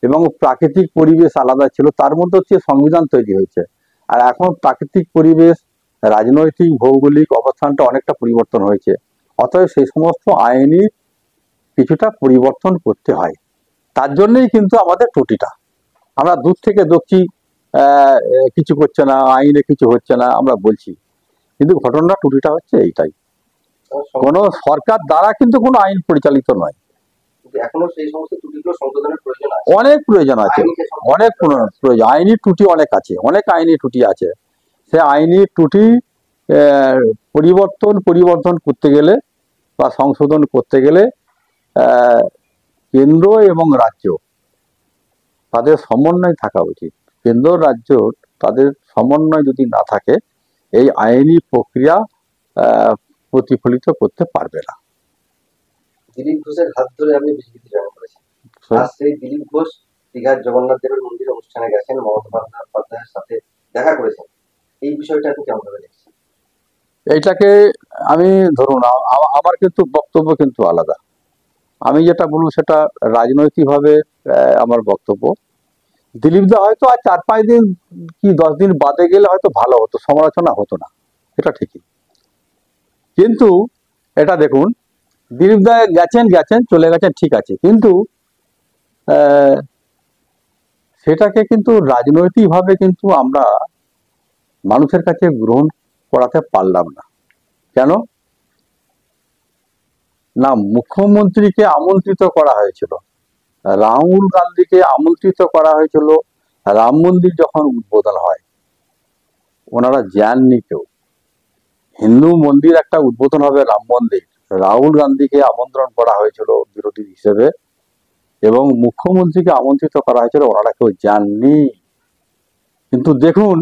এবং প্রাকৃতিক পরিবেশ আলাদা ছিল, তার মধ্যে হচ্ছে সংবিধান তৈরি হয়েছে। আর এখন প্রাকৃতিক পরিবেশ, রাজনৈতিক ভৌগোলিক অবস্থানটা অনেকটা পরিবর্তন হয়েছে। অতএব সেই সমস্ত আইনি কিছুটা পরিবর্তন করতে হয়। তার জন্যই কিন্তু আমাদের ত্রুটিটা। আমরা দূর থেকে দেখছি কিছু করছে না, আইনে কিছু হচ্ছে না আমরা বলছি, কিন্তু ঘটনা ত্রুটিটা হচ্ছে এইটাই। কোনো সরকার দ্বারা কিন্তু কোনো আইন পরিচালিত নয়। এখনো সেই সমস্ত ত্রুটিগুলো সংশোধনের প্রয়োজন আছে। অনেক প্রয়োজন আছে, অনেক প্রয়োজন। আইনি ত্রুটি অনেক আছে, অনেক আইনি ত্রুটি আছে। সে আইনি ত্রুটি পরিবর্তন করতে গেলে বা সংশোধন করতে গেলে কেন্দ্র এবং রাজ্য তাদের সমন্বয় থাকা উচিত। কেন্দ্র রাজ্য তাদের সমন্বয় যদি না থাকে, এই আইনি প্রক্রিয়া প্রতিফলিত করতে পারবে না। দিলীপ ঘোষের হাত ধরে আপনি বিজেপিতে জয়েন করেছেন। আর সেই দিলীপ ঘোষ দীঘার জগন্নাথ দেবের মন্দিরে অনুষ্ঠানে গেছেন, মমতা বন্দ্যোপাধ্যায়ের সাথে দেখা করেছেন। এই বিষয়টা আপনি কেমন ভাবে দেখছেন? এইটাকে আমি ধরুন আমার কিন্তু বক্তব্য কিন্তু আলাদা। আমি যেটা বলবো সেটা রাজনৈতিকভাবে আমার বক্তব্য। দিলীপ দা হয়তো আর 4-5 দিন কি 10 দিন বাদে গেলে হয়তো ভালো হতো, সমালোচনা হতো না, এটা ঠিকই। কিন্তু এটা দেখুন, দিলীপ দা গেছেন গেছেন চলে গেছেন, ঠিক আছে, কিন্তু আহ, সেটাকে কিন্তু রাজনৈতিকভাবে কিন্তু আমরা মানুষের কাছে গ্রহণ করাতে পারলাম না। কেন না? মুখ্যমন্ত্রীকে আমন্ত্রিত করা হয়েছিল, রাহুল গান্ধীকে আমন্ত্রিত করা হয়েছিল রাম মন্দির যখন উদ্বোধন হয়, ওনারা যাননি কেউ। হিন্দু মন্দির একটা উদ্বোধন হবে, রাম মন্দির, রাহুল গান্ধীকে আমন্ত্রণ করা হয়েছিল বিরোধী হিসেবে, এবং মুখ্যমন্ত্রীকে আমন্ত্রিত করা হয়েছিল, ওনারা কেউ যাননি। কিন্তু দেখুন,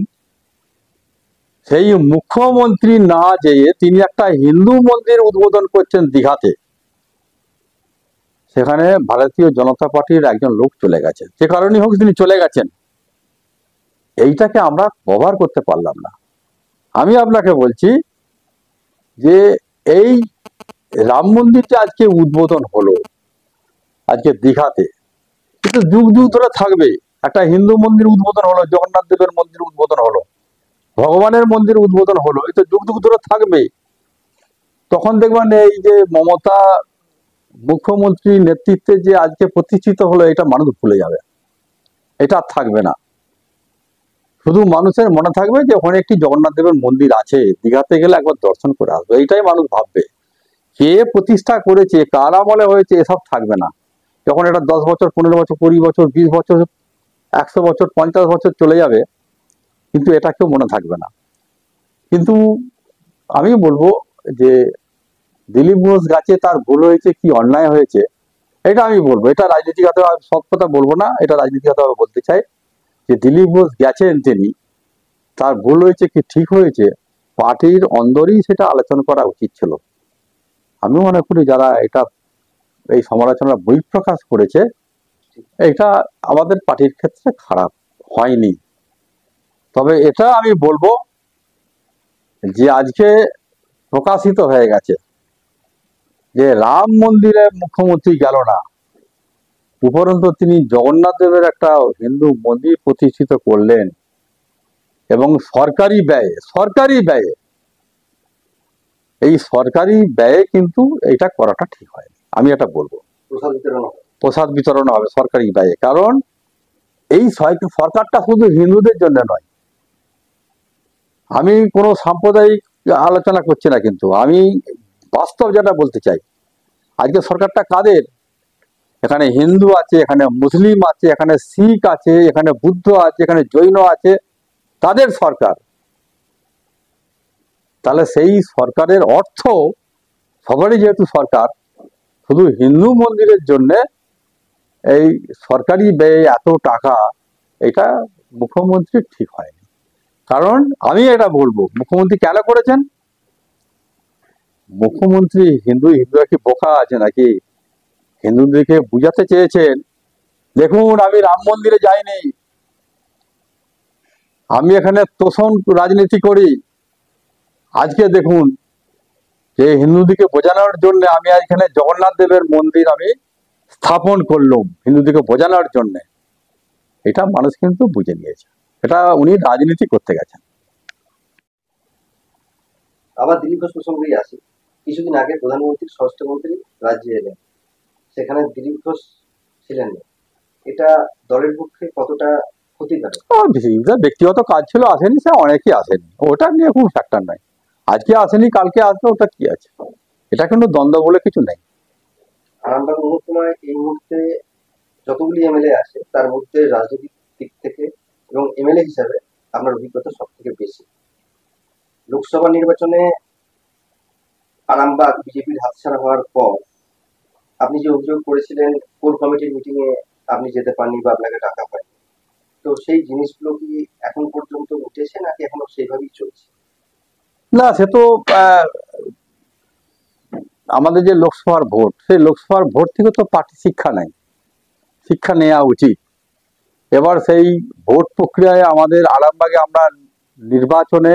সেই মুখ্যমন্ত্রী না যেয়ে তিনি একটা হিন্দু মন্দির উদ্বোধন করছেন দীঘাতে, সেখানে ভারতীয় জনতা পার্টির একজন লোক চলে গেছে, যে কারণেই হোক তিনি চলে গেছেন। এইটাকে আমরা কভার করতে পারলাম না। আমি আপনাকে বলছি যে এই রাম মন্দির যে আজকে উদ্বোধন হলো আজকে দীঘাতে, কিন্তু যুগ যুগ ধরে থাকবে। একটা হিন্দু মন্দির উদ্বোধন হলো, জগন্নাথ দেবের মন্দির উদ্বোধন হলো, ভগবানের মন্দির উদ্বোধন হলো, এই তো যুগ যুগ ধরে থাকবে। তখন দেখবেন এই যে মমতা মুখ্যমন্ত্রী নেতৃত্বে যে আজকে প্রতিষ্ঠিত হলো, এটা মানুষ ভুলে যাবে, এটা আর থাকবে না। শুধু মানুষের মনে থাকবে যে ওখানে একটি জগন্নাথ দেবের মন্দির আছে, দীঘাতে গেলে একবার দর্শন করে আসবে, এইটাই মানুষ ভাববে। কে প্রতিষ্ঠা করেছে, কার আমলে হয়েছে, এসব থাকবে না। যখন এটা 10 বছর, 15 বছর, 20 বছর, 20 বছর, 100 বছর, 50 বছর চলে যাবে, কিন্তু এটা কেউ মনে থাকবে না। কিন্তু আমি বলবো যে দিলীপ ঘোষ গাছে তার ভুল হয়েছে কি অন্যায় হয়েছে, এটা আমি বলবো। এটা রাজনীতিগত সব কথা বলবো না, এটা রাজনীতিগতভাবে বলতে চাই যে দিলীপ ঘোষ গেছেন, তিনি তার ভুল হয়েছে কি ঠিক হয়েছে, পার্টির অন্দরেই সেটা আলোচনা করা উচিত ছিল। আমি মনে করি যারা এটা এই সমালোচনার বহিঃপ্রকাশ করেছে, এটা আমাদের পার্টির ক্ষেত্রে খারাপ হয়নি। তবে এটা আমি বলবো যে আজকে প্রকাশিত হয়ে গেছে যে রাম মন্দিরে মুখ্যমন্ত্রী গেল না, উপরন্তু তিনি জগন্নাথ দেবের একটা হিন্দু মন্দির প্রতিষ্ঠিত করলেন, এবং সরকারি ব্যয়ে এই সরকারি ব্যয়ে কিন্তু এটা করাটা ঠিক হয়নি, আমি এটা বলবো। প্রসাদ বিতরণ হবে সরকারি ব্যয়ে, কারণ এই সরকারটা শুধু হিন্দুদের জন্য নয়। আমি কোনো সাম্প্রদায়িক আলোচনা করছি না, কিন্তু আমি বাস্তব যেটা বলতে চাই, আজকে সরকারটা কাদের? এখানে হিন্দু আছে, এখানে মুসলিম আছে, এখানে শিখ আছে, এখানে বুদ্ধ আছে, এখানে জৈন আছে, তাদের সরকার। তাহলে সেই সরকারের অর্থ সবারই যেহেতু সরকার, শুধু হিন্দু মন্দিরের জন্য এই সরকারি ব্যয়ে এত টাকা, এটা মুখ্যমন্ত্রী ঠিক হয়নি। কারণ আমি এটা বলবো, মুখ্যমন্ত্রী কেন করেছেন? মুখ্যমন্ত্রী হিন্দুরা কি বোকা আছে নাকি? হিন্দুদেরকে বুঝাতে চেয়েছেন, দেখুন আমি রাম মন্দিরে যাইনি, আমি এখানে তোষণ রাজনীতি করি। আজকে দেখুন যে হিন্দুদিকে বোঝানোর জন্য আমি এখানে জগন্নাথ দেবের মন্দির আমি স্থাপন করলাম, হিন্দুদিকে বোঝানোর জন্য। এটা মানুষ কিন্তু বুঝে নিয়েছে, এটা উনি রাজনীতি করতে গেছেন। আবার দিলীপ ঘোষ প্রসঙ্গেই আসি। কিছুদিন আগে প্রধানমন্ত্রী স্বরাষ্ট্রমন্ত্রী রাজ্যে এলেন, সেখানে দিলীপ ঘোষ ছিলেন না। এটা দলের পক্ষে কতটা ক্ষতিকারক? ব্যক্তিগত কাজ ছিল, আসেনি, সে অনেকেই আসেনি, ওটা নিয়ে কোনো ফ্যাক্টর নাই। আজকে আসেনি, কালকে আসবে, ওটা কি আছে, এটা কিন্তু দ্বন্দ্ব বলে কিছু নেই। আরামবাগ মহকুমায় এই মুহূর্তে যতগুলি এমএলএ আছে, তার মধ্যে রাজনৈতিক দিক থেকে এবং এমএলএ হিসাবে আপনার অভিজ্ঞতা সব থেকে বেশি। লোকসভা নির্বাচনে আরামবাগ বিজেপির হাতছাড়া হওয়ার পর আপনি যে অভিযোগ করেছিলেন কোর কমিটির মিটিং এ আপনি যেতে পারেননি বা আপনাকে ডাকা হয়নি, তো সেই জিনিসগুলো কি এখন পর্যন্ত উঠেছে নাকি এখনো সেইভাবেই চলছে? না, সে তো আমাদের যে লোকসভার ভোট, সেই লোকসভার ভোট থেকে তো পার্টি শিক্ষা নেয়, শিক্ষা নেওয়া উচিত। এবার সেই ভোট প্রক্রিয়ায় আমাদের আরামবাগে আমরা নির্বাচনে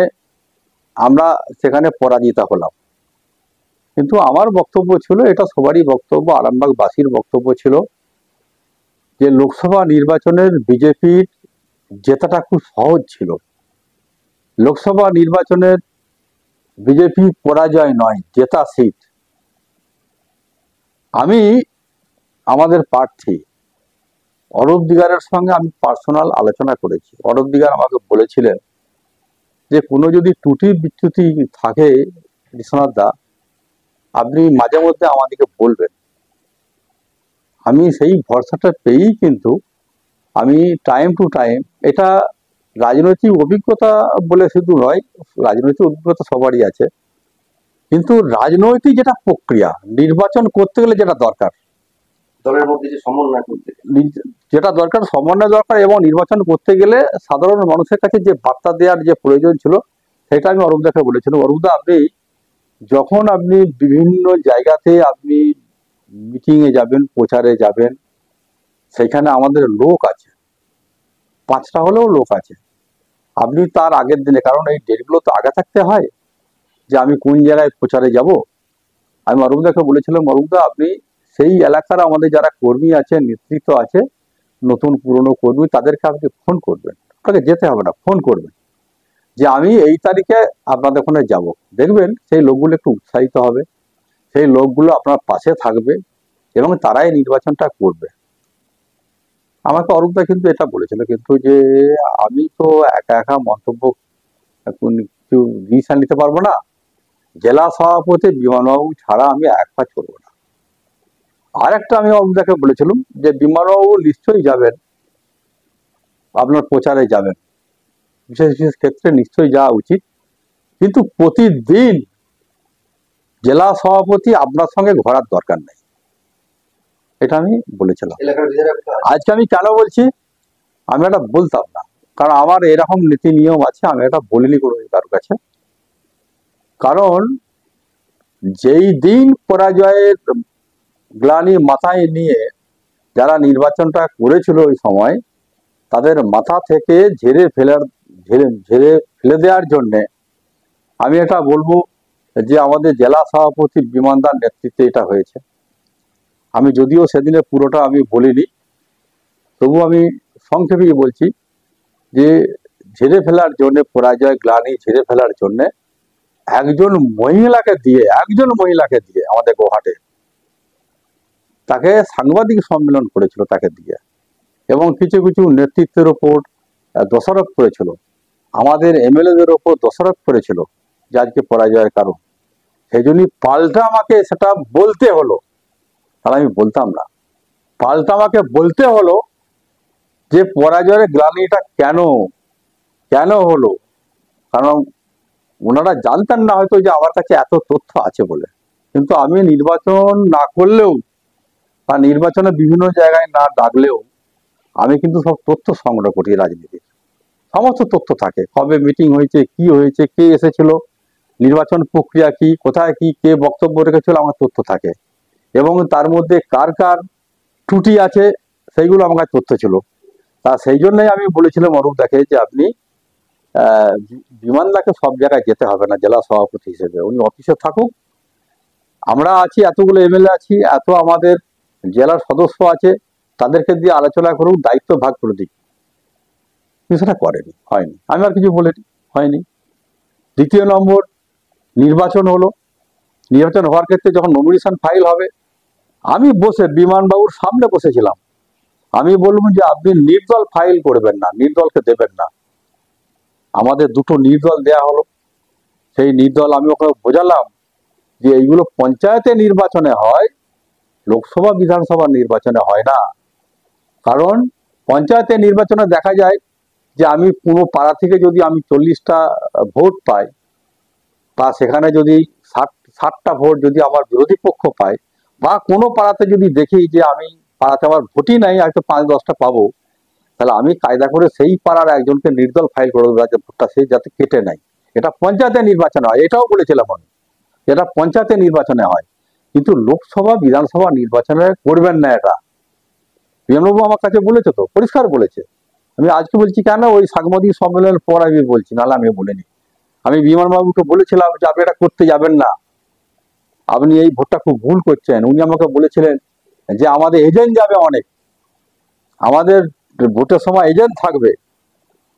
আমরা সেখানে পরাজিত হলাম, কিন্তু আমার বক্তব্য ছিল, এটা সবারই বক্তব্য, আরামবাগবাসীর বক্তব্য ছিল যে লোকসভা নির্বাচনের বিজেপির জেতাটা খুব সহজ ছিল। লোকসভা নির্বাচনের বিজেপি পরাজয় নয়, জেতা সিট। আমি আমাদের প্রার্থী অরূপ দিগারের সঙ্গে আমি পার্সোনাল আলোচনা করেছি। অরূপ দিগার আমাকে বলেছিলেন যে কোনো যদি ত্রুটি বিচ্যুতি থাকে বিশ্বনাথ দা, আপনি মাঝে মধ্যে আমাদেরকে বলবেন। আমি সেই ভরসাটা পেয়েই কিন্তু আমি টাইম টু টাইম, এটা রাজনৈতিক অভিজ্ঞতা বলে শুধু নয়, রাজনৈতিক অভিজ্ঞতা সবারই আছে, কিন্তু রাজনৈতিক যেটা প্রক্রিয়া, নির্বাচন করতে গেলে যেটা দরকার, দলের মধ্যে যে সমন্বয় করতে যেটা দরকার, সমন্বয় দরকার, এবং নির্বাচন করতে গেলে সাধারণ মানুষের কাছে যে বার্তা দেওয়ার যে প্রয়োজন ছিল, সেটা আমি অরূপদাকে বলেছিলাম। অরূপদা, যখন আপনি বিভিন্ন জায়গাতে আপনি মিটিংয়ে যাবেন, প্রচারে যাবেন, সেখানে আমাদের লোক আছে, 5টা হলেও লোক আছে। আপনি তার আগের দিনে, কারণ এই ডেটগুলো তো আগে থাকতে হয়, যে আমি কোন জায়গায় প্রচারে যাব। আমি অরূপদাকে বলেছিলাম, অরূপদা আপনি সেই এলাকার আমাদের যারা কর্মী আছে, নেতৃত্ব আছে, নতুন পুরনো কর্মী, তাদেরকে আপনি ফোন করবেন, আপনাকে যেতে হবে না, ফোন করবেন যে আমি এই তারিখে আপনাদের ওখানে যাব। দেখবেন সেই লোকগুলো একটু উৎসাহিত হবে, সেই লোকগুলো আপনার পাশে থাকবে এবং তারাই নির্বাচনটা করবে। আমাকে অরূপদা কিন্তু এটা বলেছিল, কিন্তু যে আমি তো একা একা মন্তব্য কিছু ডিসিশন নিতে পারবো না, জেলা সভাপতি বিমানবাবু ছাড়া আমি এক পা চলবো না। আর একটা আমি অরূপদাকে বলেছিলাম যে বিমানবাবু নিশ্চয়ই যাবেন, আপনার প্রচারে যাবেন, বিশেষ বিশেষ ক্ষেত্রে নিশ্চয়ই যাওয়া উচিত, কিন্তু প্রতিদিন জেলা সভাপতি আপনার সঙ্গে ঘোরার দরকার নেই, এটা আমি বলেছিলাম। এলাকার বিধায়ক আজকে আমি কেন বলছি, আমি এটা বলতাম না, কারণ আমার এরকম নীতি নিয়ম আছে, আমি এটা বলিনি কোনো কারোর কাছে। কারণ যেই দিন পরাজয়ের গ্লানি মাথায় নিয়ে যারা নির্বাচনটা করেছিল ওই সময়, তাদের মাথা থেকে ঝেড়ে ফেলে দেওয়ার জন্যে আমি এটা বলবো যে আমাদের জেলা সভাপতি বিমানদার নেতৃত্বে এটা হয়েছে। আমি যদিও সেদিনে পুরোটা আমি বলিনি, তবু আমি সংক্ষেপেই বলছি যে ঝেড়ে ফেলার জন্য, পরাজয় গ্লানি ঝেড়ে ফেলার জন্য একজন মহিলাকে দিয়ে আমাদের গোহাটে তাকে সাংবাদিক সম্মেলন করেছিল, তাকে দিয়ে, এবং কিছু কিছু নেতৃত্বের ওপর দোষারোপ করেছিল, আমাদের এমএলএদের ওপর দোষারোপ করেছিল যে আজকে পরাজয়ের কারণ। সেই জন্যই পাল্টা আমাকে সেটা বলতে হলো, তাহলে আমি বলতাম না। পাল্টা আমাকে বলতে হলো যে পরাজয়ের গ্লানিটা কেন হলো, কারণ ওনারা জানতেন না হয়তো যে আমার কাছে এত তথ্য আছে বলে। কিন্তু আমি নির্বাচন না করলেও বা নির্বাচনে বিভিন্ন জায়গায় না ডাকলেও আমি কিন্তু সব তথ্য সংগ্রহ করি, রাজনীতির সমস্ত তথ্য থাকে, কবে মিটিং হয়েছে, কি হয়েছে, কে এসেছিল, নির্বাচন প্রক্রিয়া কি, কোথায় কি, কে বক্তব্য রেখেছিল, আমার তথ্য থাকে, এবং তার মধ্যে কার কার ত্রুটি আছে সেইগুলো আমার কাছে তথ্য ছিল। তা সেই জন্যই আমি বলেছিলাম অরূপদাকে যে আপনি বিমানদাকে সব জায়গায় যেতে হবে না জেলা সভাপতি হিসেবে, উনি অফিসে থাকুক, আমরা আছি, এতগুলো এমএলএ আছি, এত আমাদের জেলার সদস্য আছে, তাদেরকে দিয়ে আলোচনা করুক, দায়িত্ব ভাগ করে দিই। কিন্তু সেটা করেনি, হয়নি, আমি আর কিছু বলিনি, হয়নি। দ্বিতীয় নম্বর, নির্বাচন হলো, নির্বাচন হওয়ার ক্ষেত্রে যখন নমিনেশন ফাইল হবে, আমি বসে বিমানবাবুর সামনে বসেছিলাম, আমি বলবো যে আপনি নির্দল ফাইল করবেন না, নির্দলকে দেবেন না। আমাদের দুটো নির্দল দেয়া হলো, সেই নির্দল আমি ওকে বোঝালাম যে এইগুলো পঞ্চায়েতে নির্বাচনে হয়, লোকসভা বিধানসভা নির্বাচনে হয় না। কারণ পঞ্চায়েতে নির্বাচনে দেখা যায় যে আমি কোনো পাড়া থেকে যদি আমি 40টা ভোট পাই, বা সেখানে যদি 60টা ভোট যদি আমার বিরোধী পক্ষ পায়, বা কোনো পাড়াতে যদি দেখি যে আমি পাড়াতে আমার ভোটই নাই, হয়তো 5-10টা পাবো, তাহলে আমি কায়দা করে সেই পাড়ার একজনকে নির্দল ফাইল করে দেবো, যাতে ভোটটা সে যাতে কেটে নেয়। এটা পঞ্চায়েতে নির্বাচনে হয়, এটাও বলেছিলাম আমি, এটা পঞ্চায়েতে নির্বাচনে হয়, কিন্তু লোকসভা বিধানসভা নির্বাচনে করবেন না। এটা বিমানবাবু আমার কাছে বলেছে, তো পরিষ্কার বলেছে আমি আজকে বলছি কেন, ওই সাংবাদিক সম্মেলনের পর আমি বলছি, নাহলে আমি বলিনি। আমি বিমানবাবুকে বলেছিলাম যে আপনি এটা করতে যাবেন না, আপনি এই ভোটটা খুব ভুল করছেন। উনি আমাকে বলেছিলেন যে আমাদের এজেন্ট যাবে অনেক, আমাদের ভোটের সময় এজেন্ট থাকবে,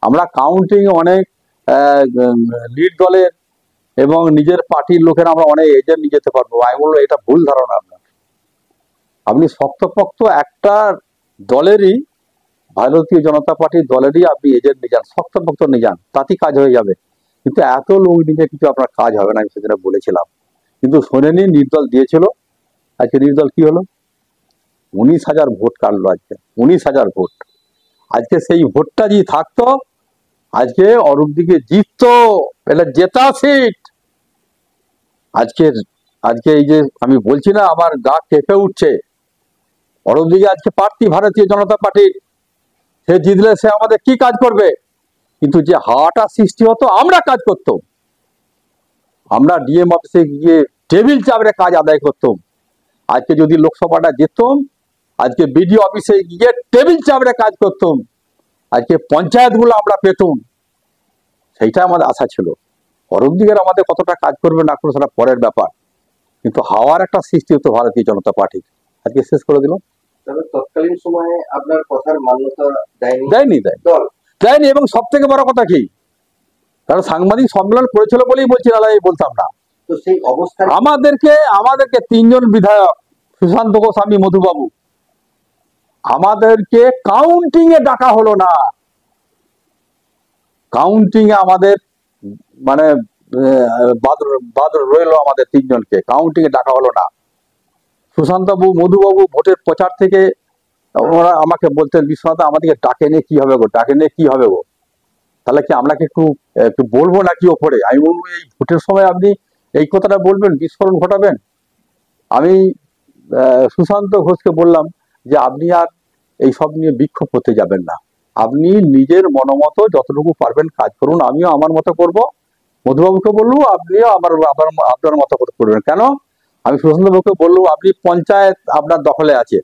আমরা কাউন্টিং অনেক লিড দলের এবং নিজের পার্টির লোকেরা আমরা অনেক এজেন্ট নিয়ে যেতে পারবো। আমি বললো এটা ভুল ধারণা আপনার, আপনি শক্তপোক্ত একটা দলেরই, ভারতীয় জনতা পার্টির দলেরই আপনি এজেন্ট নিয়ে যান, শক্তপোক্ত নিয়ে যান, তাতেই কাজ হয়ে যাবে। কিন্তু এত লোক নিয়ে কিছু আপনার কাজ হবে না, আমি সেদিন বলেছিলাম। কিন্তু শোনেনি, নির্দল দিয়েছিল। আজকে নির্দল কি হলো, 19,000 ভোট কাটলো আজকে, 19,000 ভোট। আজকে সেই ভোটটা যদি থাকতো, আজকে অরূপ দিকে জিততো, এটা জেতা সিট। আজকে আজকে এই যে আমি বলছি না, আমার গা কেঁপে উঠছে। অরূপ দিকে আজকে প্রার্থী ভারতীয় জনতা পার্টির, সে জিতলে সে আমাদের কি কাজ করবে? কিন্তু যে হাওয়াটা সৃষ্টি হতো, আমরা কাজ করতাম, আমরা ডিএম অফিসে গিয়ে টেবিল চাপড়ে কাজ আদায় করতাম। আজকে যদি লোকসভাটা জিততাম, আজকে বিডিও অফিসে গিয়ে টেবিল চাপড়ে কাজ করতাম, আজকে পঞ্চায়েতগুলো আমরা পেতাম। সেইটা আমাদের আশা ছিল। অরূপ দিকের আমাদের কতটা কাজ করবে না করবে সেটা পরের ব্যাপার, কিন্তু হাওয়ার একটা সৃষ্টি হতো ভারতীয় জনতা পার্টির, আজকে শেষ করে দিল। তবে তৎকালীন সময়ে আপনার কথার মান্যতা দেয়নি দেয়নি দল। দেয়নি। এবং সব থেকে বড় কথা কি, কারণ সাংবাদিক সম্মেলন করেছিল বলেই বলছি, নাহলে আমি বলতাম না। তো সেই অবস্থায় আমাদেরকে 3 জন বিধায়ক, সুশান্ত গোস্বামী, মধুবাবু, আমাদেরকে কাউন্টিং এ ডাকা হলো না। কাউন্টিং এ আমাদের মানে বাদ রইলো, আমাদের 3 জনকে কাউন্টিং এ ডাকা হলো না। সুশান্ত বাবু, মধুবাবু ভোটের প্রচার থেকে ওরা আমাকে বলতেন, বিশ্বনাথ আমাদেরকে ডাকে নিয়ে কি হবে গো, ডাকে নিয়ে কি হবে গো, তাহলে কি আমরা কি একটু একটু বলবো নাকি ওপরে? আমি বলবো এই ভোটের সময় আপনি এই কথাটা বলবেন, বিস্ফোরণ ঘটাবেন? আমি সুশান্ত ঘোষকে বললাম যে আপনি আর এইসব নিয়ে বিক্ষোভ করতে যাবেন না, আপনি নিজের মনোমতো যতটুকু পারবেন কাজ করুন, আমিও আমার মতো করব। মধুবাবুকে বললু আপনিও আপনার মতো করবেন। কেন? আমি সুশান্ত বাবুকে বললু আপনি পঞ্চায়েত আপনার দখলে আছে,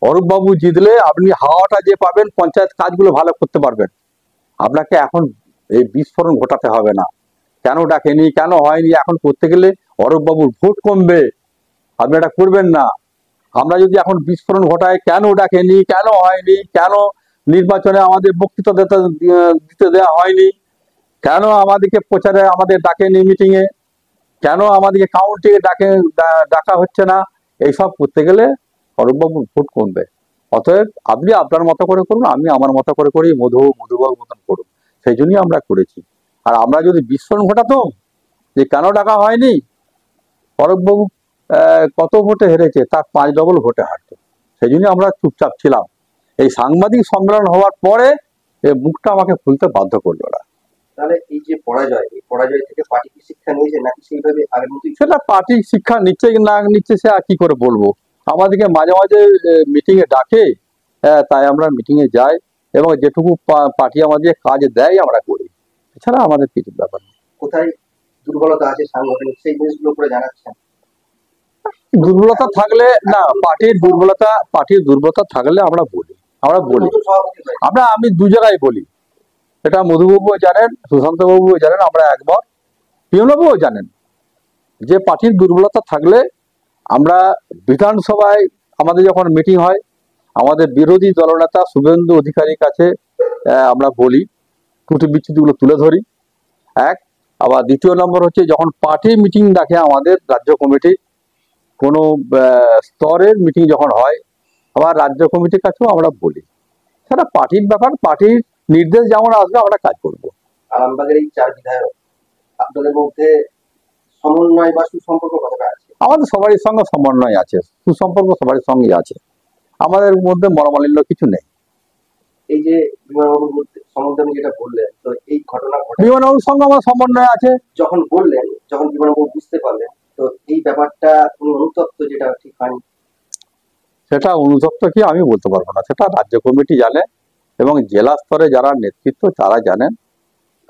অরূপ বাবু জিতলে আপনি হাওয়াটা যে পাবেন, পঞ্চায়েত কাজগুলো ভালো করতে পারবেন, আপনাকে এখন এই বিস্ফোরণ ঘটাতে হবে না। কেন ডাকেনি, কেন হয়নি, এখন করতে গেলে অরূপ বাবুর ভোট কমবে, আপনি এটা করবেন না। আমরা যদি এখন বিস্ফোরণ ঘটাই, কেন ডাকেনি, কেন হয়নি, কেন নির্বাচনে আমাদের বক্তৃতা দিতে দেওয়া হয়নি, কেন আমাদেরকে প্রচারে আমাদের ডাকেনি মিটিং এ, কেন আমাদেরকে কাউন্টিং এ ডাকা হচ্ছে না, এইসব করতে গেলে অরূপবাবুর ভোট কমবে। অতএব আপনি আপনার মতো করে করুন, আমি আমার মতো করে করি, মধুবাবুর মতন করুন। সেই জন্যই আমরা করেছি। আর আমরা যদি বিস্ফোরণ ঘটাতাম যে কেন ডাকা হয়নি, অরূপবাবু কত ভোটে হেরেছে, তার 5 ডবল ভোটে হারতো। সেই জন্য আমরা চুপচাপ ছিলাম। এই সাংবাদিক সম্মেলন হওয়ার পরে এই মুখটা আমাকে খুলতে বাধ্য করলো না। তাহলে এই যে পরাজয়, এই পরাজয় থেকে পার্টি কি শিক্ষা নিয়েছে নাকি সেইভাবে আগের মতোই? সেটা পার্টি শিক্ষা নিচ্ছে কি না নিচ্ছে সে আর কি করে বলবো। আমাদেরকে মাঝে মাঝে মিটিং এ ডাকে, তাই আমরা মিটিং এ যাই এবং যেটুকু পার্টি আমাদের কাজ দেয় আমরা করি, এছাড়া আমাদের কিছু ব্যাপার নেই। কোথায় দুর্বলতা আছে সাংগঠনিক, সেই জিনিসগুলো করে জানাচ্ছেন? দুর্বলতা থাকলে না, পার্টির দুর্বলতা থাকলে আমরা বলি। নতুন সভাপতি হয়ে আমি 2 জায়গায় বলি, এটা মধুবাবুও জানেন, সুশান্ত বাবুও জানেন, আমরা একবার পিয়নবাবুও জানেন যে পার্টির দুর্বলতা থাকলে আমরা বিধানসভায় আমাদের যখন মিটিং হয়, আমাদের বিরোধী দলনেতা শুভেন্দু অধিকারীর কাছে আমরা বলি, ত্রুটি বিচ্যুতিগুলো তুলে ধরি। এক, আবার দ্বিতীয় নম্বর হচ্ছে যখন পার্টি মিটিং ডাকে আমাদের রাজ্য কমিটি, কোনো স্তরের মিটিং যখন হয়, আবার রাজ্য কমিটির কাছেও আমরা বলি। সেটা পার্টির ব্যাপার, পার্টির নির্দেশ যেমন আসবে আমরা কাজ করব। আরামবাগের এই 4 বিধায়ক, আপনাদের মধ্যে সমন্বয় বা সুসম্পর্ক কতটা আছে? আমাদের সবারই সঙ্গে সমন্বয় আছে, সুসম্পর্ক সবারই সঙ্গে আছে, আমাদের মধ্যে মনোমালিন্য কিছু নেই। এই যে বিমানবাবুর সম্বন্ধে আপনি যেটা বললেন, তো এই ঘটনা ঘটে বিমানবাবুর সঙ্গে আমার সমন্বয় আছে। যখন বললেন, যখন বিমানবাবু বুঝতে পারলেন, তো এই ব্যাপারটা কোনো অনুতপ্ত যেটা ঠিক হয়নি? সেটা অনুতপ্ত কি আমি বলতে পারবো না, সেটা রাজ্য কমিটি জানে এবং জেলা স্তরে যারা নেতৃত্ব তারা জানেন।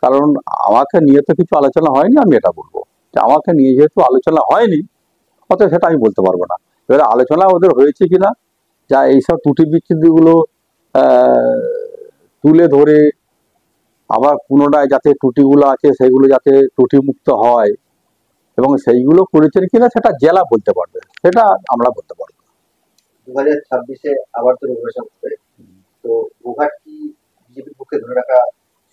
কারণ আমাকে নিয়ে তো কিছু আলোচনা হয়নি, আমি এটা বলবো যে আমাকে নিয়ে যেহেতু আলোচনা হয়নি, অতএব সেটা আমি বলতে পারবো না। এবারে আলোচনা ওদের হয়েছে কিনা, যা এইসব ত্রুটি বিচ্ছুতিগুলো তুলে ধরে আবার পুনরায় যাতে ত্রুটিগুলো আছে সেগুলো যাতে ত্রুটিমুক্ত হয় এবং সেইগুলো করেছেন কিনা সেটা জেলা বলতে পারবে, সেটা আমরা বলতে পারবো না। 2026-এ আবার তো নির্বাচন হবে, তো গোঘাট কি বিজেপির পক্ষে ধরে রাখা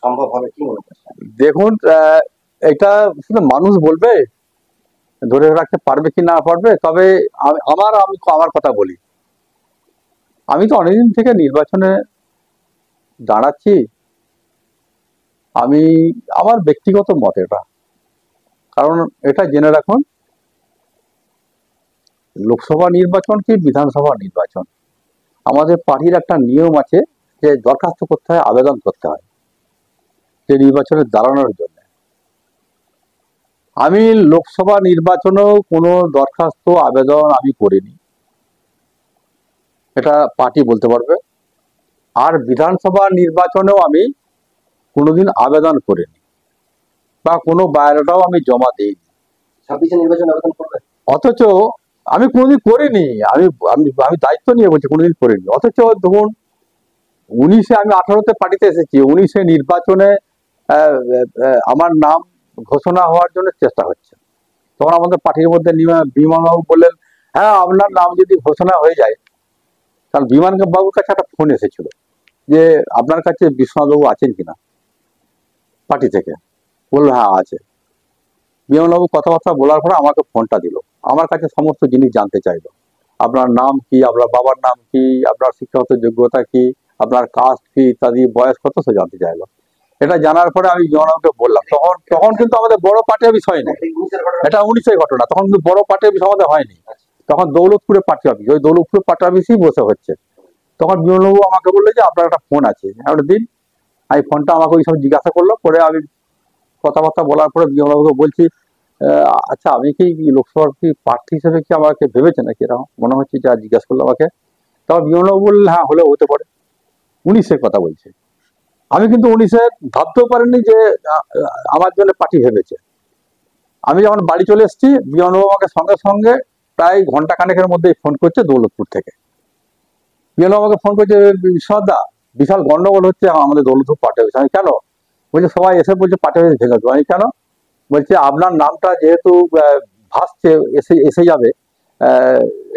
সম্ভব হবে, কি মনে করছেন? দেখুন, এটা শুধু মানুষ বলবে ধরে রাখতে পারবে কি না পারবে। তবে আমি আমার কথা বলি, আমি তো অনেকদিন থেকে নির্বাচনে দাঁড়াচ্ছি। আমি আমার ব্যক্তিগত মত এটা, কারণ এটা জেনে রাখুন, লোকসভা নির্বাচন কি বিধানসভা নির্বাচন, আমাদের পার্টির একটা নিয়ম আছে যে দরখাস্ত করতে হয়, আবেদন করতে হয় যে নির্বাচনে দাঁড়ানোর জন্য। আমি লোকসভা নির্বাচনেও কোনো দরখাস্ত আবেদন আমি করিনি, এটা পার্টি বলতে পারবে। আর বিধানসভা নির্বাচনেও আমি কোনোদিন আবেদন করিনি বা কোনো বায়োডাটাও আমি জমা দিইনি। 26-এ নির্বাচন আবেদন করবেন? অথচ আমি কোনোদিন করিনি, আমি আমি আমি দায়িত্ব নিয়ে বলছি কোনোদিন করিনি। অথচ ধরুন 19-এ আমি 18-তে পার্টিতে এসেছি, 19-এ নির্বাচনে আমার নাম ঘোষণা হওয়ার জন্য চেষ্টা হচ্ছে। তখন আমাদের পার্টির মধ্যে বিমানবাবু বললেন, হ্যাঁ আপনার নাম যদি ঘোষণা হয়ে যায়, কারণ বিমান বাবুর কাছে একটা ফোন এসেছিল যে আপনার কাছে বিশ্বনাথবাবু আছেন কিনা পার্টি থেকে। বললো হ্যাঁ আছে। বিমানবাবু কথাবার্তা বলার পরে আমাকে ফোনটা দিল, আমার কাছে সমস্ত জিনিস জানতে চাইলো। আপনার নাম কি, আপনার বাবার নাম কি, আপনার শিক্ষাগত যোগ্যতা কি, আপনার কাস্ট কি ইত্যাদি, বয়স কত, সে জানতে চাইলো। এটা জানার পরে আমি বিমানবাবুকে বললাম, তখন তখন কিন্তু আমাদের বড় পার্টি অফিস হয়নি, এই 19-এর ঘটনা? এটা 19-এর ঘটনা, তখন কিন্তু বড় পার্টি অফিস আমাদের হয়নি, তখন দৌলতপুরে পার্টি অফিস, ওই দৌলতপুরে পার্টি অফিসই বসে হচ্ছে। তখন বিমানবাবু আমাকে বললো যে আপনার একটা ফোন আছে, একটা দিন। আমি ফোনটা আমাকে ওই সব জিজ্ঞাসা করলো, পরে আমি কথাবার্তা বলার পরে বিমানবাবুকে বলছি, আচ্ছা আমি কি লোকসভার কি প্রার্থী হিসেবে কি আমাকে ভেবেছে নাকি, এরকম মনে হচ্ছে, যা জিজ্ঞাসা করলো আমাকে। তখন বিমানবাবু বললেন হ্যাঁ হলেও হতে পারে। 19-এর কথা বলছে, আমি কিন্তু 19-এ ভাবতেও পারিনি যে আমার জন্য পার্টি ভেবেছে। আমি যখন বাড়ি চলে এসেছি, বিমানবাবু আমাকে সঙ্গে সঙ্গে প্রায় ঘন্টা খানেকের মধ্যেই ফোন করছে দৌলতপুর থেকে। বিমানবাবু আমাকে ফোন করছে, বিশ্বনাথদা বিশাল গন্ডগোল হচ্ছে আমাদের দৌলতপুর পার্টি অফিস। আমি কেন? বলছে সবাই এসে বলছে পার্টি অফিস ভেঙে দেবো। আমি কেন? বলছে আপনার নামটা যেহেতু ভাসছে, এসে এসে যাবে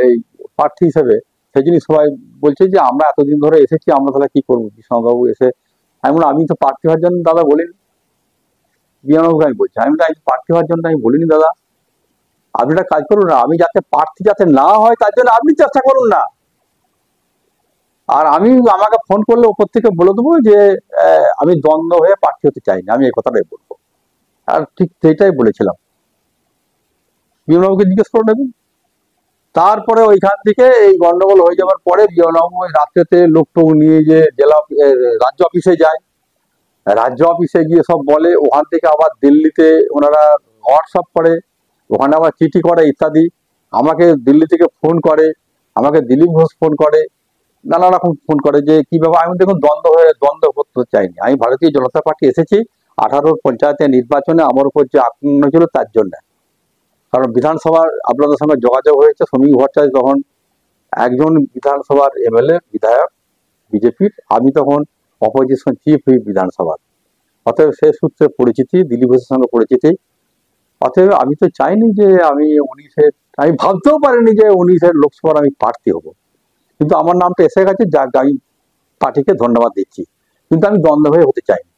এই প্রার্থী হিসেবে, সেই জন্য সবাই বলছে যে আমরা এতদিন ধরে এসেছি, আমরা তাহলে কি করবো বিশ্বনাথবাবু এসে। আমি বললাম আমি তো প্রার্থী হওয়ার জন্য দাদা বলিনি। বিমানবাবুকে আমি বলছি, আমি প্রার্থী হওয়ার জন্য আমি বলিনি দাদা। আপনি একটা কাজ করুন না, আমি যাতে প্রার্থী যাতে না হয় তার জন্য আপনি চেষ্টা করুন না। আর আমি আমাকে ফোন করলে ওপর থেকে বলে দেবো যে আমি দ্বন্দ্ব হয়ে প্রার্থী হতে চাই না, আমি এই কথাটাই বলবো। আর ঠিক সেইটাই বলেছিলাম। বিমানবাবুকে জিজ্ঞেস করে নেবেন। তারপরে ওইখান থেকে এই গন্ডগোল হয়ে যাওয়ার পরে বিমানবাবু ওই রাত্রেতে লোকটোক নিয়ে যে জেলা রাজ্য অফিসে যায়, রাজ্য অফিসে গিয়ে সব বলে, ওখান থেকে আবার দিল্লিতে ওনারা হোয়াটসঅ্যাপ করে, ওখানে আবার চিঠি করে ইত্যাদি। আমাকে দিল্লি থেকে ফোন করে, আমাকে দিলীপ ঘোষ ফোন করে, নানা রকম ফোন করে যে কি ব্যাপার। আমি দেখুন দ্বন্দ্ব করতে চাইনি, আমি ভারতীয় জনতা পার্টি এসেছি 18 পঞ্চায়েতের নির্বাচনে আমার উপর যে আক্রমণ ছিল তার জন্য। কারণ বিধানসভার আপনাদের সঙ্গে যোগাযোগ হয়েছে, শ্রমিক ভট্টাচার্য তখন একজন বিধানসভার এমএলএ বিধায়ক বিজেপির, আমি তখন অপোজিশন চিফ হুইপ বিধানসভার। অতএব সে সূত্রে পরিচিতি, দিলীপ ঘোষের সঙ্গে পরিচিতি। অতএব আমি তো চাইনি যে আমি 19-এর, আমি ভাবতেও পারিনি যে 19-এর লোকসভার আমি প্রার্থী হব। কিন্তু আমার নামটা এসে গেছে, যাক আমি পার্টিকে ধন্যবাদ দিচ্ছি, কিন্তু আমি দ্বন্দ্ব হয়ে হতে চাইনি।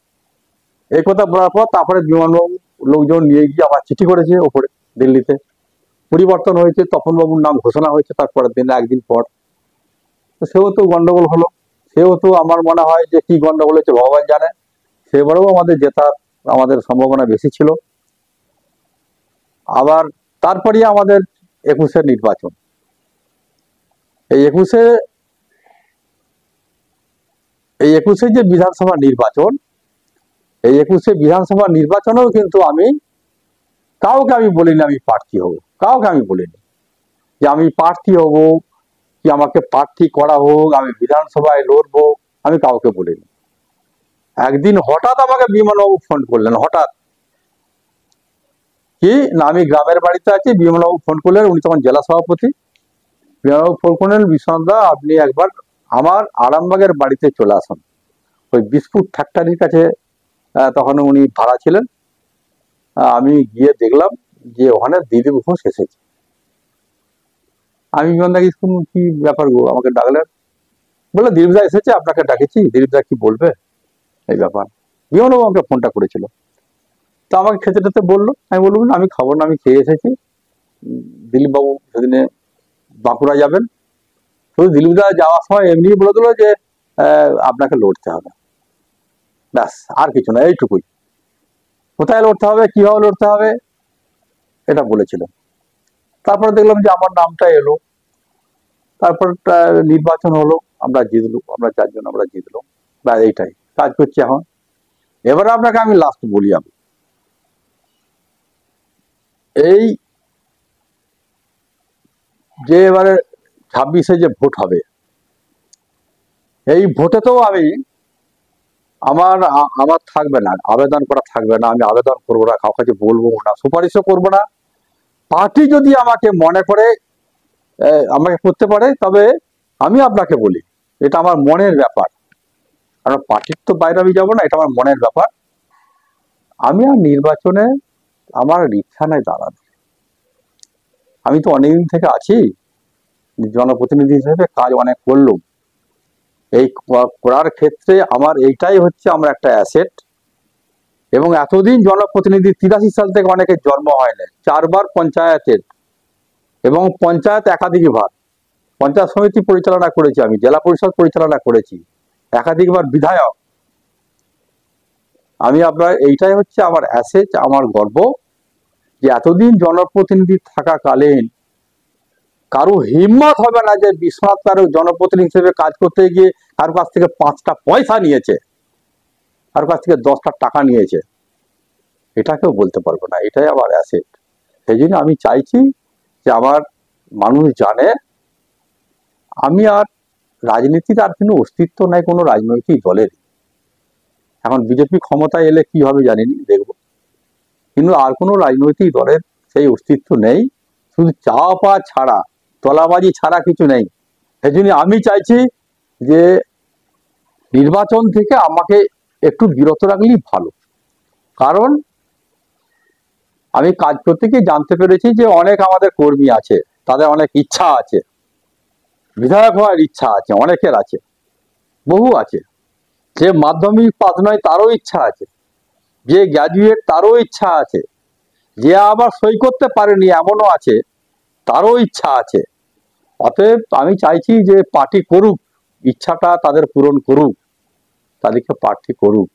এই কথা বলার পর তারপরে বিমানবাবু লোকজন নিয়ে গিয়ে আবার চিঠি করেছে ওপরে দিল্লিতে, পরিবর্তন হয়েছে, তপনবাবুর নাম ঘোষণা হয়েছে তারপরের দিন, একদিন পর। তো সেও তো গন্ডগোল হলো, সেও তো আমার মনে হয় যে কি গন্ডগোল হয়েছে ভগবান জানে। সেবারেও আমাদের জেতার আমাদের সম্ভাবনা বেশি ছিল। আবার তারপরে আমাদের 21-এর নির্বাচন। এই 21-এ যে বিধানসভা নির্বাচন, এই 21-এ বিধানসভা নির্বাচনেও কিন্তু আমি কাউকে আমি বলিনি আমি প্রার্থী হব, কাউকে আমি বলিনি যে আমি প্রার্থী হব কি আমাকে প্রার্থী করা হোক, আমি বিধানসভায় লড়বো, আমি কাউকে বলিনি। একদিন হঠাৎ আমাকে বিমানবাবু ফোন করলেন, হঠাৎ কি না আমি গ্রামের বাড়িতে আছি, বিমানবাবু ফোন করলেন, উনি তখন জেলা সভাপতি। বিমানবাবু ফোন করলেন, বিশ্বনাথদা আপনি একবার আমার আরামবাগের বাড়িতে চলে আসুন। ওই বিস্কুট ফ্যাক্টরির কাছে তখন উনি ভাড়া ছিলেন। আমি গিয়ে দেখলাম যে ওখানে দিলীপ ঘোষ এসেছে। আমি বিমানদাকে কি ব্যাপার গো, আমাকে ডাকলেন, বলে দিলীপদা এসেছে, আপনাকে ডাকেছি, দিলীপদা কি বলবে এই ব্যাপার। বিমানবাবু আমাকে ফোনটা করেছিল, তো আমাকে খেতে টেতে বললো। আমি বলবো না, আমি খাবো না, আমি খেয়ে এসেছি। দিলীপবাবু সেদিনে বাঁকুড়া যাবেন, শুধু দিলীপদা যাওয়ার সময় এমনি বলে দিল যে আপনাকে লড়তে হবে, ব্যাস, আর কিছু না, এইটুকুই। কোথায় লড়তে হবে, কিভাবে লড়তে হবে, এটা বলেছিলেন। তারপরে দেখলাম যে আমার নামটা এলো, তারপর নির্বাচন হলো, আমরা জিতলো, আমরা 4 জন আমরা জিতলো, ব্যাস এইটাই কাজ করছি এখন। এবারে আপনাকে আমি লাস্ট বলি, আমি এই যে এবারে 26-এ যে ভোট হবে, এই ভোটে তো আমি আমার থাকবে না, আবেদন করা থাকবে না, আমি আবেদন করবো না, কাউকে কাছে বলবো না, সুপারিশও করবো না। পার্টি যদি আমাকে মনে করে আমাকে করতে পারে, তবে আমি আপনাকে বলি এটা আমার মনের ব্যাপার, কারণ পার্টির তো বাইরে আমি যাবো না, এটা আমার মনের ব্যাপার। আমি আর নির্বাচনে আমার ইচ্ছা নাই দাঁড়ানো। আমি তো অনেকদিন থেকে আছি জনপ্রতিনিধি হিসেবে, কাজ অনেক করলাম। এই করার ক্ষেত্রে আমার এইটাই হচ্ছে আমার একটা অ্যাসেট। এবং এতদিন জনপ্রতিনিধি 83 সাল থেকে অনেকের জন্ম হয় না, 4 বার পঞ্চায়েতের, এবং পঞ্চায়েত একাধিকবার, পঞ্চায়েত সমিতি পরিচালনা করেছি, আমি জেলা পরিষদ পরিচালনা করেছি, একাধিকবার বিধায়ক। আমি আপনার এইটাই হচ্ছে আমার অ্যাসেট, আমার গর্ব, যে এতদিন জনপ্রতিনিধি থাকাকালীন কারো হিম্মত হবে না যে বিশ্বনাথ কারো জনপ্রতিনিধি হিসেবে কাজ করতে গিয়ে কারো কাছ থেকে 5টা পয়সা নিয়েছে, কারো কাছ থেকে 10টা টাকা নিয়েছে, এটা কেউ বলতে পারবে না। এটাই আমার অ্যাসেট। সেই জন্য আমি চাইছি যে আমার মানুষ জানে আমি আর রাজনীতির আর কোনো অস্তিত্ব নাই কোনো রাজনৈতিক দলের। এখন বিজেপি ক্ষমতায় এলে কি হবে জানিনি, দেখব, কিন্তু আর কোনো রাজনৈতিক দলের সেই অস্তিত্ব নেই, শুধু চাওয়া পাওয়া ছাড়া, তলাবাজি ছাড়া কিছু নেই। সেই জন্য আমি চাইছি যে নির্বাচন থেকে আমাকে একটু বিরত রাখলেই ভালো, কারণ আমি কাজ করতে গিয়ে জানতে পেরেছি যে অনেক আমাদের কর্মী আছে, তাদের অনেক ইচ্ছা আছে, বিধায়ক হওয়ার ইচ্ছা আছে, অনেকের আছে, বহু আছে। যে মাধ্যমিক পাস নয় তারও ইচ্ছা আছে, যে গ্র্যাজুয়েট তারও ইচ্ছা আছে, যে আবার সই করতে পারেনি এমনও আছে, তারও ইচ্ছা আছে। অতএব আমি চাইছি যে পার্টি করুক, ইচ্ছাটা তাদের পূরণ করুক, তাদেরকে প্রার্থী করুক,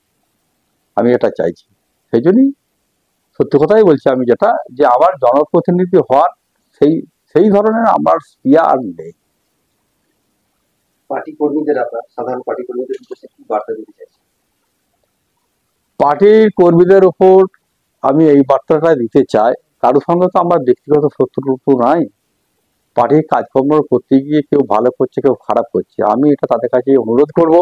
আমি এটা চাইছি। সেই জন্যই সত্যি কথাই বলছি আমি, যেটা যে আমার জনপ্রতিনিধি হওয়ার সেই সেই ধরনের আমার ক্রিয়া আর নেই। পার্টি কর্মীদের, আপনার সাধারণ পার্টি কর্মীদের উদ্দেশ্যে কি বার্তা দিতে চাইছেন? পার্টির কর্মীদের উপর আমি এই বার্তাটা দিতে চাই, কারোর সঙ্গে তো আমার ব্যক্তিগত শত্রুতা নাই। পার্টির কাজকর্ম করতে গিয়ে কেউ ভালো করছে, কেউ খারাপ করছে, আমি এটা তাদের কাছে অনুরোধ করব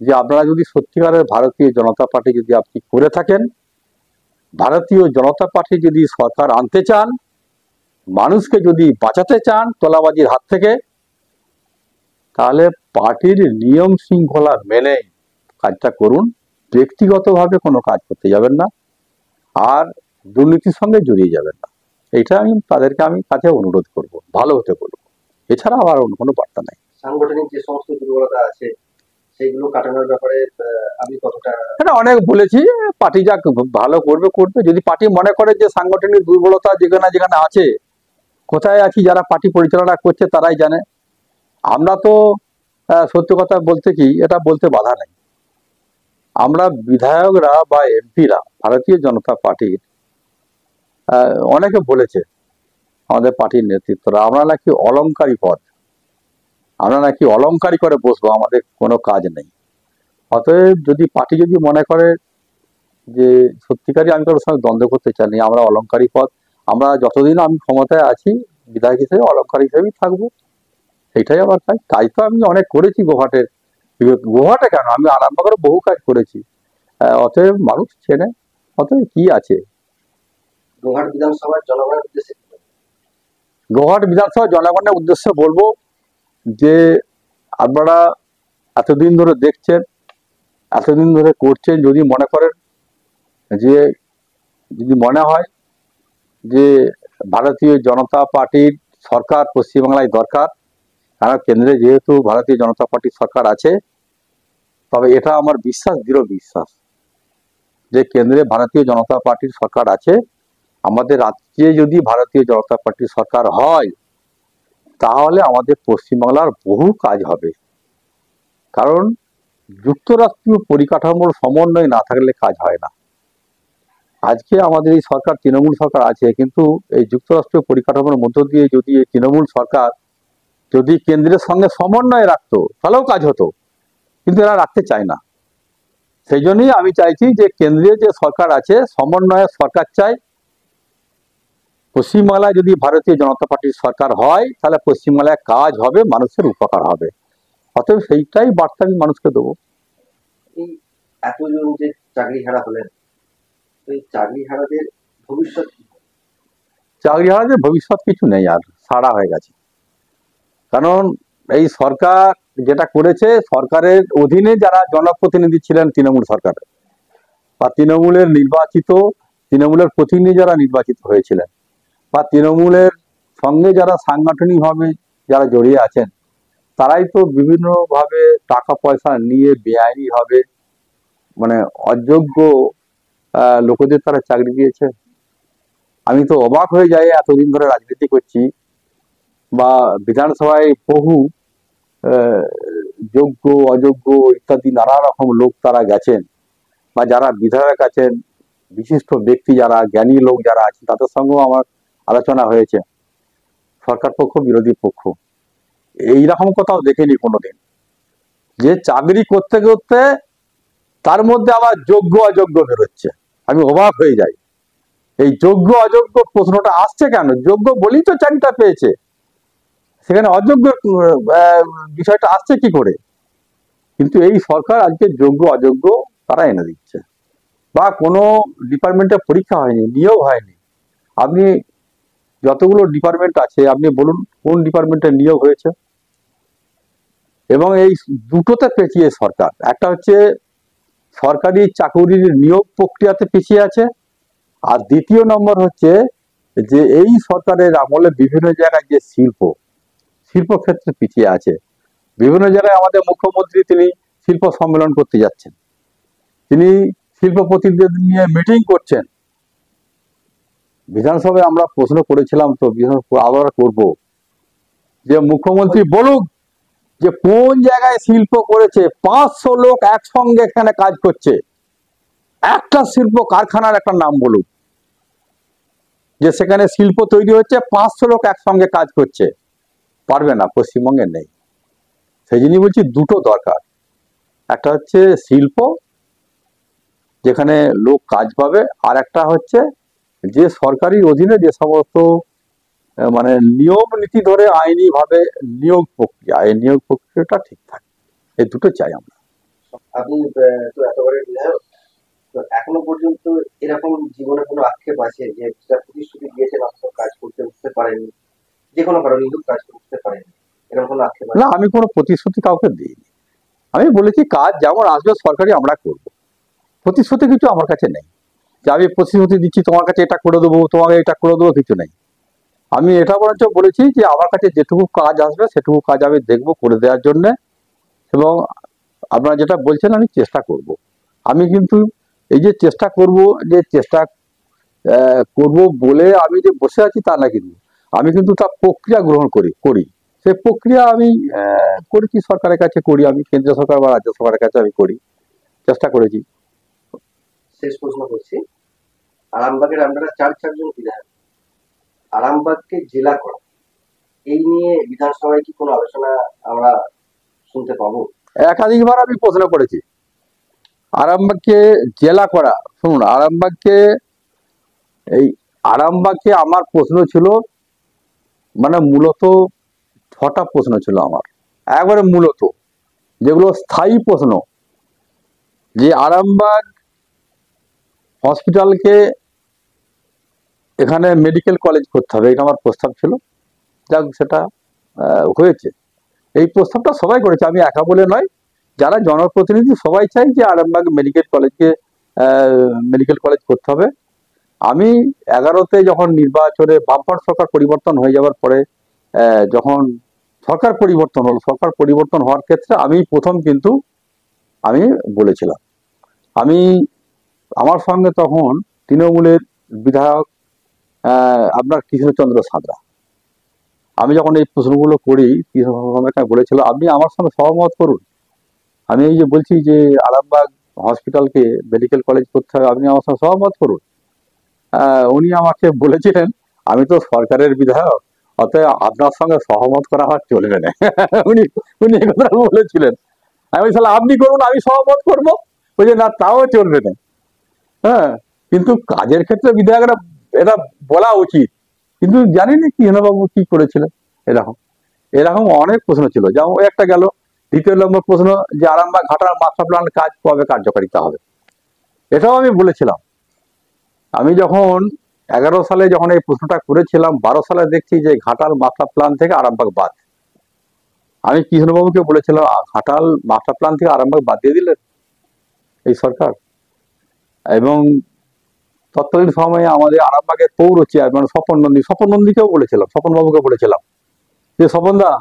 যে আপনারা যদি সত্যিকারের ভারতীয় জনতা পার্টি যদি আপনি করে থাকেন, ভারতীয় জনতা পার্টি যদি সরকার আনতে চান, মানুষকে যদি বাঁচাতে চান তোলাবাজির হাত থেকে, তাহলে পার্টির নিয়ম শৃঙ্খলা মেনে কাজটা করুন, ব্যক্তিগতভাবে কোনো কাজ করতে যাবেন না, আর দুর্নীতির সঙ্গে জড়িয়ে যাবেন না। এটা আমি তাদেরকে কাছে অনুরোধ করব, ভালো হতে বলবো, এছাড়া আমার অন্য কোনো বার্তা নাই। সাংগঠনিক যে সমস্ত দুর্বলতা আছে সেইগুলো কাটানোর ব্যাপারে আপনি কতটা? এটা অনেক বলেছি, পার্টি যা ভালো করবে করবে। যদি পার্টি মনে করে যে সাংগঠনিক দুর্বলতা যেখানে যেখানে আছে, কোথায় আছি, যারা পার্টি পরিচালনা করছে তারাই জানে। আমরা তো সত্যি কথা বলতে কি, এটা বলতে বাধা নেই, আমরা বিধায়করা বা এমপিরা ভারতীয় জনতা পার্টির, অনেকে বলেছে আমাদের পার্টির নেতৃত্বরা আমরা নাকি অলংকারী পদ, আমরা নাকি অলংকারী করে বসবো, আমাদের কোনো কাজ নেই। অতএব যদি পার্টি যদি মনে করে যে সত্যিকারই আমি কারোর সঙ্গে দ্বন্দ্ব করতে চাইনি, আমরা অলংকারী পদ, আমরা যতদিন আমি ক্ষমতায় আছি বিধায়ক হিসেবে অলংকারী হিসেবেই থাকবো, সেটাই আমার কাজ। কাজ তো আমি অনেক করেছি গোহাটে কেন, আমি আরামবাগেরও বহু কাজ করেছি। অতএব মানুষ চেনে, অতএব কি আছে। গোহাট বিধানসভার জনগণের উদ্দেশ্যে কি বলবেন? গোহাট বিধানসভা জনগণের উদ্দেশ্যে বলবো যে আপনারা এতদিন ধরে দেখছেন এতদিন ধরে করছেন, যদি মনে করেন যে, যদি মনে হয় যে ভারতীয় জনতা পার্টির সরকার পশ্চিমবাংলায় দরকার, কারণ কেন্দ্রে যেহেতু ভারতীয় জনতা পার্টির সরকার আছে, তবে এটা আমার বিশ্বাস, দৃঢ় বিশ্বাস যে কেন্দ্রে ভারতীয় জনতা পার্টির সরকার আছে, আমাদের রাজ্যে যদি ভারতীয় জনতা পার্টির সরকার হয় তাহলে আমাদের পশ্চিমবাংলার বহু কাজ হবে। কারণ যুক্তরাষ্ট্রীয় পরিকাঠামোর সমন্বয় না থাকলে কাজ হয় না। আজকে আমাদের এই সরকার তৃণমূল সরকার আছে, কিন্তু এই যুক্তরাষ্ট্রীয় পরিকাঠামোর মধ্য দিয়ে যদি এই তৃণমূল সরকার যদি কেন্দ্রের সঙ্গে সমন্বয় রাখতো তাহলেও কাজ হতো, কিন্তু এরা রাখতে চায় না। সেই জন্যই আমি চাইছি যে কেন্দ্রীয় যে সরকার আছে সমন্বয়ের সরকার চাই। পশ্চিমবাংলায় যদি ভারতীয় জনতা পার্টির সরকার হয় তাহলে পশ্চিমবাংলায় কাজ হবে, মানুষের উপকার হবে। অতএব সেইটাই বার্তা আমি মানুষকে দেবো। এই এতজন যে চাকরি হারা হলেন, এই চাকরি হারাদের ভবিষ্যৎ কি? চাকরিহারাদের ভবিষ্যৎ কিছু নেই, আর সারা হয়ে গেছে। কারণ এই সরকার যেটা করেছে, সরকারের অধীনে যারা জনপ্রতিনিধি ছিলেন তৃণমূল সরকারে, বা তৃণমূলের প্রতিনিধি যারা নির্বাচিত হয়েছিলেন, বা তৃণমূলের সঙ্গে যারা সাংগঠনিকভাবে যারা জড়িয়ে আছেন, তারাই তো বিভিন্নভাবে টাকা পয়সা নিয়ে বেআইনিভাবে, মানে অযোগ্য লোকেদের তারা চাকরি দিয়েছে। আমি তো অবাক হয়ে যাই, এতদিন ধরে রাজনীতি করছি, বা বিধানসভায় বহু যোগ্য অযোগ্য ইত্যাদি নানা রকম লোক তারা গেছেন, বা যারা বিধায়ক আছেন, বিশিষ্ট ব্যক্তি যারা, জ্ঞানী লোক যারা আছেন, তাদের সঙ্গেও আমার আলোচনা হয়েছে, সরকার পক্ষ বিরোধী পক্ষ। এইরকম কোথাও দেখিনি কোনোদিন, যে চাকরি করতে করতে তার মধ্যে আবার যোগ্য অযোগ্য বেরোচ্ছে। আমি অবাক হয়ে যাই, এই যোগ্য অযোগ্য প্রশ্নটা আসছে কেন? যোগ্য বলেই তো চাকরিটা পেয়েছে, সেখানে অযোগ্য বিষয়টা আসছে কি করে? কিন্তু এই সরকার আজকে যোগ্য অযোগ্য তারা এনে দিচ্ছে, বা কোনো ডিপার্টমেন্টে পরীক্ষা হয়নি, নিয়োগ হয়নি। আপনি যতগুলো ডিপার্টমেন্ট আছে আপনি বলুন কোন ডিপার্টমেন্টে নিয়োগ হয়েছে? এবং এই দুটোতে পেছিয়ে সরকার। একটা হচ্ছে সরকারি চাকুরির নিয়োগ প্রক্রিয়াতে পিছিয়ে আছে, আর দ্বিতীয় নম্বর হচ্ছে যে এই সরকারের আমলে বিভিন্ন জায়গায় যে শিল্প ক্ষেত্রে পিছিয়ে আছে। বিভিন্ন জায়গায় আমাদের মুখ্যমন্ত্রী তিনি শিল্প সম্মেলন করতে যাচ্ছেন, তিনি শিল্পপতিদের নিয়ে মিটিং করছেন। বিধানসভায় আমরা প্রশ্ন করেছিলাম, তো আবার করব, যে মুখ্যমন্ত্রী বলুক যে কোন জায়গায় শিল্প করেছে, 500 লোক একসঙ্গে এখানে কাজ করছে, একটা শিল্প কারখানার একটা নাম বলুক যে সেখানে শিল্প তৈরি হচ্ছে, 500 লোক একসঙ্গে কাজ করছে। পারবে না, পশ্চিমবঙ্গে নেই। সেই জন্যই বলছি দুটো দরকার, একটা হচ্ছে শিল্প যেখানে লোক কাজ পাবে, আর একটা হচ্ছে যে সরকারি অধীনে যে সমস্ত মানে নিয়ম নীতি ধরে আইনি ভাবে নিয়োগ প্রক্রিয়া, এই নিয়োগ প্রক্রিয়াটা ঠিক থাকে। এই দুটো চাই আমরা। আপনি তো এতবারের বিধায়ক, তো এখনো পর্যন্ত এরকম জীবনে কোনো আক্ষেপ আছে যে যেটা প্রতিশ্রুতি দিয়েছেন অথচ কাজ করতে উঠতে পারেননি, যে কোনো কারণে কিন্তু কাজ করতে উঠতে পারেননি, এরকম কোনো আক্ষেপ আছে? না, আমি কোনো প্রতিশ্রুতি কাউকে দিইনি। আমি বলেছি কাজ যেমন আসবে সরকারি আমরা করব। প্রতিশ্রুতি কিছু আমার কাছে নেই যে আমি প্রতিশ্রুতি দিচ্ছি তোমার কাছে এটা করে দেবো, তোমাকে এটা করে দেবো, কিছু নেই। আমি এটা বরঞ্চ বলেছি যে আমার কাছে যেটুকু কাজ আসবে সেটুকু কাজ আমি দেখবো করে দেওয়ার জন্য, এবং আপনারা যেটা বলছেন আমি চেষ্টা করব। আমি কিন্তু এই যে চেষ্টা করব, যে চেষ্টা করব বলে আমি যে বসে আছি তা না, কিন্তু আমি কিন্তু তার প্রক্রিয়া গ্রহণ করি সেই প্রক্রিয়া আমি করেছি, সরকারের কাছে করি, আমি কেন্দ্রীয় সরকার বা রাজ্য সরকারের কাছে আমি করি, চেষ্টা করেছি। শেষ প্রশ্ন করছি, আরামবাগের আমরা 4 বিধায়ক, আরামবাগকে জেলা করা, এই নিয়ে বিধানসভায় কি কোনো আলোচনা আমরা শুনতে পাবো? একাধিকবার আমি প্রশ্ন করেছি আরামবাগকে জেলা করা। শুনুন, আরামবাগকে আমার প্রশ্ন ছিল, মানে মূলত 6টা প্রশ্ন ছিল আমার, একবারে মূলত যেগুলো স্থায়ী প্রশ্ন, যে আরামবাগ হসপিটালকে এখানে মেডিকেল কলেজ করতে হবে, এটা আমার প্রস্তাব ছিল। যাক, সেটা হয়েছে। এই প্রস্তাবটা সবাই করেছে, আমি একা বলে নয়, যারা জনপ্রতিনিধি সবাই চাই যে আরামবাগ মেডিকেল কলেজ করতে হবে। আমি 11তে যখন নির্বাচনে বামফ্রন্ট সরকার পরিবর্তন হয়ে যাওয়ার পরে যখন সরকার পরিবর্তন হওয়ার ক্ষেত্রে আমি প্রথম কিন্তু আমি বলেছিলাম, আমার সঙ্গে তখন তৃণমূলের বিধায়ক আপনার কৃষ্ণচন্দ্র সাঁতরা, আমি যখন এই প্রশ্নগুলো করি কৃষ্ণচন্দ্র বলেছিল আপনি আমার সঙ্গে সহমত করুন, আমি এই যে বলছি যে আরামবাগ হসপিটালকে মেডিকেল কলেজ করতে হবে, আপনি আমার সঙ্গে সহমত করুন। উনি আমাকে বলেছিলেন আমি তো সরকারের বিধায়ক, অতএব আপনার সঙ্গে সহমত করা আমার চলবে না। উনি উনি কথা বলেছিলেন। আমি বলছি আপনি করুন, আমি সহমত করবো। বলছে না, তাও চলবে না। হ্যাঁ, কিন্তু কাজের ক্ষেত্রে বিধায়করা এটা বলা উচিত, কিন্তু জানি না কৃষ্ণবাবু কি করেছিলেন। এরকম এরকম অনেক প্রশ্ন ছিল, যেমন একটা গেল। দ্বিতীয় নম্বর প্রশ্ন যে আরামবাগ ঘাটার মাস্টার প্ল্যান কাজ কবে কার্যকারিতা হবে, এটাও আমি বলেছিলাম। আমি যখন 11 সালে যখন এই প্রশ্নটা করেছিলাম, 12 সালে দেখছি যে ঘাটাল মাস্টার প্ল্যান থেকে আরামবাগ বাদ। আমি কৃষ্ণবাবুকে বলেছিলাম ঘাটাল মাস্টার প্ল্যান থেকে আরামবাগ বাদ দিয়ে দিলেন এই সরকার। এবং তৎকালীন সময়ে আমাদের আরামবাগের পৌর চেয়ারম্যান স্বপন নন্দীকেও বলেছিলাম, স্বপনবাবুকে বলেছিলাম যে স্বপনদা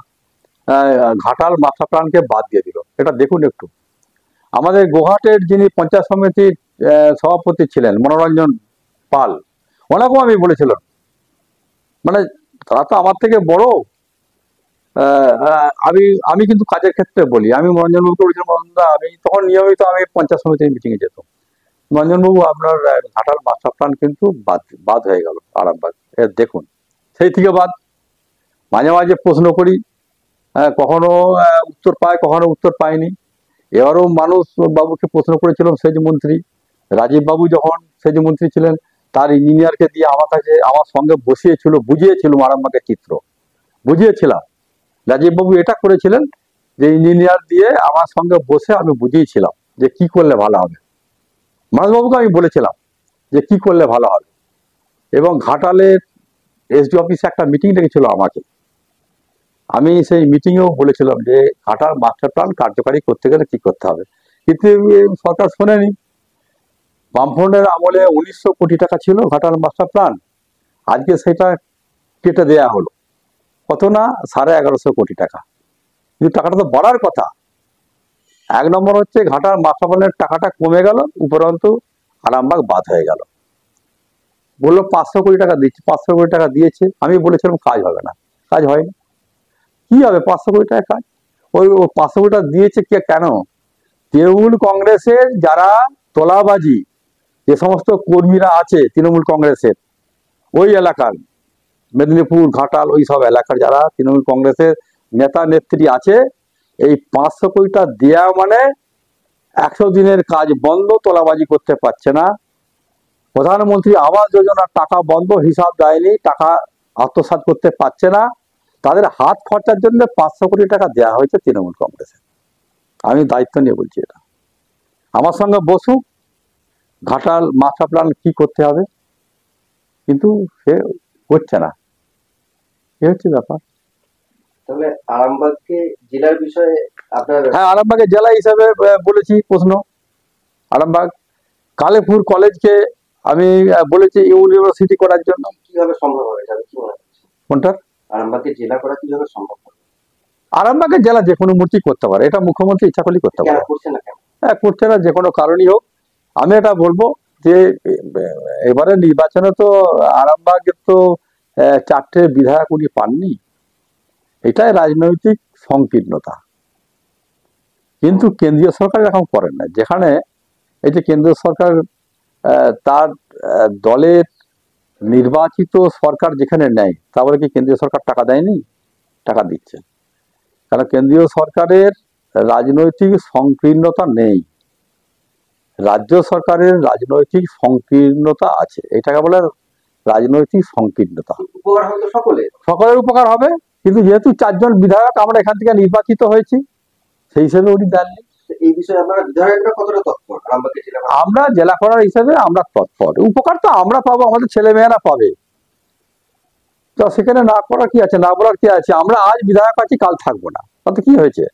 ঘাটাল মাস্টার প্ল্যানকে বাদ দিয়ে দিল, এটা দেখুন একটু। আমাদের গোহাটের যিনি পঞ্চায়েত সমিতির সভাপতি ছিলেন মনোরঞ্জন পাল, ওনাকেও আমি বলেছিলাম, মানে তারা তো আমার থেকে বড়। আমি কিন্তু কাজের ক্ষেত্রে বলি, আমি মনোরঞ্জনবাবুকে বলেছিলাম মনোরঞ্জনদা, আমি তখন নিয়মিত আমি পঞ্চায়েত সমিতির মিটিংয়ে যেতাম। মনোরঞ্জনবাবু আপনার ঘাটাল মাস্টার প্ল্যান কিন্তু বাদ হয়ে গেল আরামবাগ, দেখুন। সেই থেকে বাদ। মাঝে মাঝে প্রশ্ন করি, কখনো উত্তর পায়, কখনো উত্তর পায়নি। এবারও মানুষ বাবুকে প্রশ্ন করেছিলাম, সেচ মন্ত্রী রাজীব বাবু যখন সেচ মন্ত্রী ছিলেন, তার ইঞ্জিনিয়ারকে দিয়ে আমার সঙ্গে বুঝিয়েছিল আরামবাগের চিত্র বুঝিয়েছিলাম। রাজীব বাবু এটা করেছিলেন যে ইঞ্জিনিয়ার দিয়ে আমার সঙ্গে বসে আমি বুঝিয়েছিলাম যে কি করলে ভালো হবে। মানসবাবুকে আমি বলেছিলাম যে কি করলে ভালো হবে। এবং ঘাটালের এসডি অফিসে একটা মিটিং ডেকেছিল আমাকে, আমি সেই মিটিংয়েও বলেছিলাম যে ঘাটাল মাস্টার প্ল্যান কার্যকারী করতে গেলে কি করতে হবে, কিন্তু সরকার শোনেনি। বামফ্রন্টের আমলে 1900 কোটি টাকা ছিল ঘাটাল মাস্টার প্ল্যান, আজকে সেটা কেটে দেয়া হলো কত না 1150 কোটি টাকা, কিন্তু টাকাটা তো বাড়ার কথা। এক নম্বর হচ্ছে ঘাটাল মাস্টার প্ল্যানের টাকাটা কমে গেল, উপরন্তু আরামবাগ বাদ হয়ে গেল। বললো 500 কোটি টাকা দিচ্ছি, 500 কোটি টাকা দিয়েছে। আমি বলেছিলাম কাজ হবে না, কাজ হয়নি। কি হবে 500 কোটি টাকা কাজ? ওই 500 কোটি টাকা দিয়েছে কেন? তৃণমূল কংগ্রেসের যারা তোলাবাজি যে সমস্ত কর্মীরা আছে তৃণমূল কংগ্রেসের ওই এলাকার, মেদিনীপুর ঘাটাল ওই সব এলাকার যারা তৃণমূল কংগ্রেসের নেতা নেত্রী আছে, এই 500 কোটি টাকা দেওয়া মানে 100 দিনের কাজ বন্ধ, তোলাবাজি করতে পারছে না। প্রধানমন্ত্রী আবাস যোজনার টাকা বন্ধ, হিসাব দেয়নি, টাকা আত্মসাৎ করতে পারছে না। তাদের হাত খরচার জন্য 500 কোটি টাকা দেওয়া হয়েছে তৃণমূল কংগ্রেসের। আমি দায়িত্ব নিয়ে বলছি এটা। আমার সঙ্গে বসুক, ঘাটাল মাস্টার প্ল্যান কি করতে হবে, কিন্তু সে করছে না। এ হচ্ছে ব্যাপার। তবে আরামবাগকে জেলার বিষয়ে আপনার হ্যাঁ, আরামবাগে জেলা হিসাবে বলেছি প্রশ্ন। আরামবাগ কালেপুর কলেজকে আমি বলেছি ইউনিভার্সিটি করার জন্য। কিভাবে সম্ভব হবে এটা কি মনে হচ্ছে? কোনটা? আরামবাগকে জেলা করা কিভাবে সম্ভব হবে? আরামবাগের জেলা যে কোনো মূর্তি করতে পারে, এটা মুখ্যমন্ত্রী ইচ্ছা করলেই করতে পারে। করছে না কেন? হ্যাঁ, করছে না, যে কোনো কারণই হোক। আমি এটা বলবো যে এবারে নির্বাচনে তো আরামবাগের তো 4টে বিধায়ক উনি পাননি, এটাই রাজনৈতিক সংকীর্ণতা। কিন্তু কেন্দ্রীয় সরকার এরকম করেন না, যেখানে এই যে কেন্দ্রীয় সরকার তার দলের নির্বাচিত সরকার যেখানে নেয়, তারপরে কি কেন্দ্রীয় সরকার টাকা দেয়নি? টাকা দিচ্ছে, কারণ কেন্দ্রীয় সরকারের রাজনৈতিক সংকীর্ণতা নেই, রাজ্য সরকারের রাজনৈতিক সংকীর্ণতা আছে। এটাকে বলে রাজনৈতিক সংকীর্ণতা। উপকার হবে তো সকলের উপকার হবে, কিন্তু যেহেতু 4 জন বিধায়ক আমরা এখান থেকে নির্বাচিত হয়েছি, সেই হিসেবে উনি দেননি। এই বিষয়ে আমরা বিধায়করা কতটা তৎপর? আরামবাগকে জেলা আমরা জেলা করার হিসেবে আমরা তৎপর, উপকার তো আমরা পাবো, আমাদের ছেলে মেয়েরা পাবে। তো সেখানে না করার কি আছে, না বলার কি আছে? আমরা আজ বিধায়ক আছি, কাল থাকবো না, তাতে কি হয়েছে?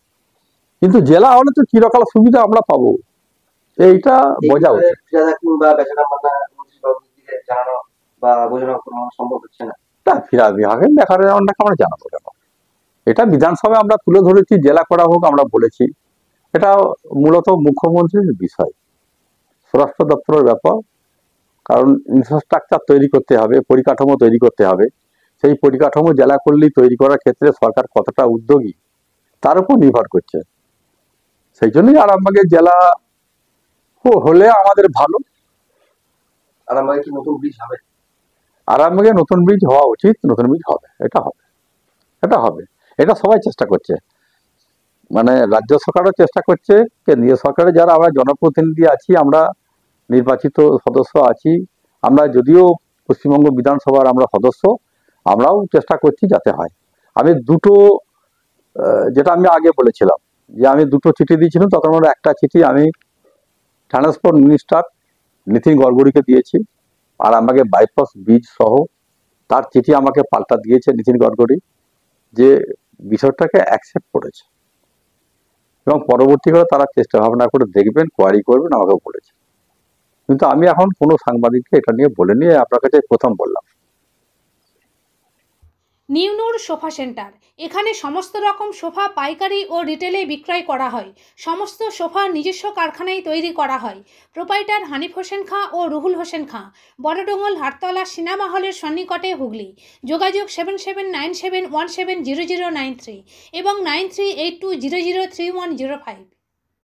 কিন্তু জেলা হলে তো চিরকাল সুবিধা আমরা পাবো, এইটা বোঝা উচিত। ফিরাদ হাকিম বা বেচারাম মান্না মন্ত্রী বাবুকে জানানো বা বোঝানো কোনো সম্ভব হচ্ছে না। না, ফিরাদ বিভাগের দেখার অন্যকে আমরা জানাবো কেন? এটা বিধানসভায় আমরা তুলে ধরেছি, জেলা করা হোক আমরা বলেছি। এটা মূলত মুখ্যমন্ত্রীর বিষয়, স্বরাষ্ট্র দপ্তরের ব্যাপার। কারণ ইনফ্রাস্ট্রাকচার তৈরি করতে হবে, পরিকাঠামো তৈরি করতে হবে। সেই পরিকাঠামো জেলা করলেই তৈরি করার ক্ষেত্রে সরকার কতটা উদ্যোগী তার উপর নির্ভর করছে। সেই জন্যই আরামবাগের জেলা হলে আমাদের ভালো। আরামবাগে কি নতুন ব্রিজ হবে? আরামবাগে নতুন ব্রিজ হওয়া উচিত, নতুন ব্রিজ হবে, এটা হবে, এটা হবে। এটা সবাই চেষ্টা করছে, মানে রাজ্য সরকারও চেষ্টা করছে, কেন্দ্রীয় সরকারে যারা আমরা জনপ্রতিনিধি আছি, আমরা নির্বাচিত সদস্য আছি, আমরা যদিও পশ্চিমবঙ্গ বিধানসভার আমরা সদস্য, আমরাও চেষ্টা করছি যাতে হয়। আমি দুটো যেটা আমি আগে বলেছিলাম যে আমি দুটো চিঠি দিয়েছিলাম, তখন আমার একটা চিঠি আমি ট্রান্সপোর্ট মিনিস্টার নীতিন গডকরিকে দিয়েছি, আর আমাকে বাইপাস ব্রিজ সহ তার চিঠি আমাকে পাল্টা দিয়েছে নীতিন গডকরি, যে বিষয়টাকে অ্যাকসেপ্ট করেছে এবং পরবর্তীকালে তারা চেষ্টা ভাবনা করে দেখবেন, কোয়ারি করবেন, আমাকে বলেছে। কিন্তু আমি এখন কোনো সাংবাদিককে এটা নিয়ে বলিনি, আপনার কাছে প্রথম বললাম। নিউ নূর সোফা সেন্টার, এখানে সমস্ত রকম সোফা পাইকারি ও রিটেলে বিক্রয় করা হয়। সমস্ত সোফা নিজস্ব কারখানায় তৈরি করা হয়। প্রোপাইটার হানিফ হোসেন খাঁ ও রুহুল হোসেন খাঁ, বড়ডোঙ্গল হাটতলা সিনেমা হলের সন্নিকটে, হুগলি। যোগাযোগ 7797170093 এবং 9382003105।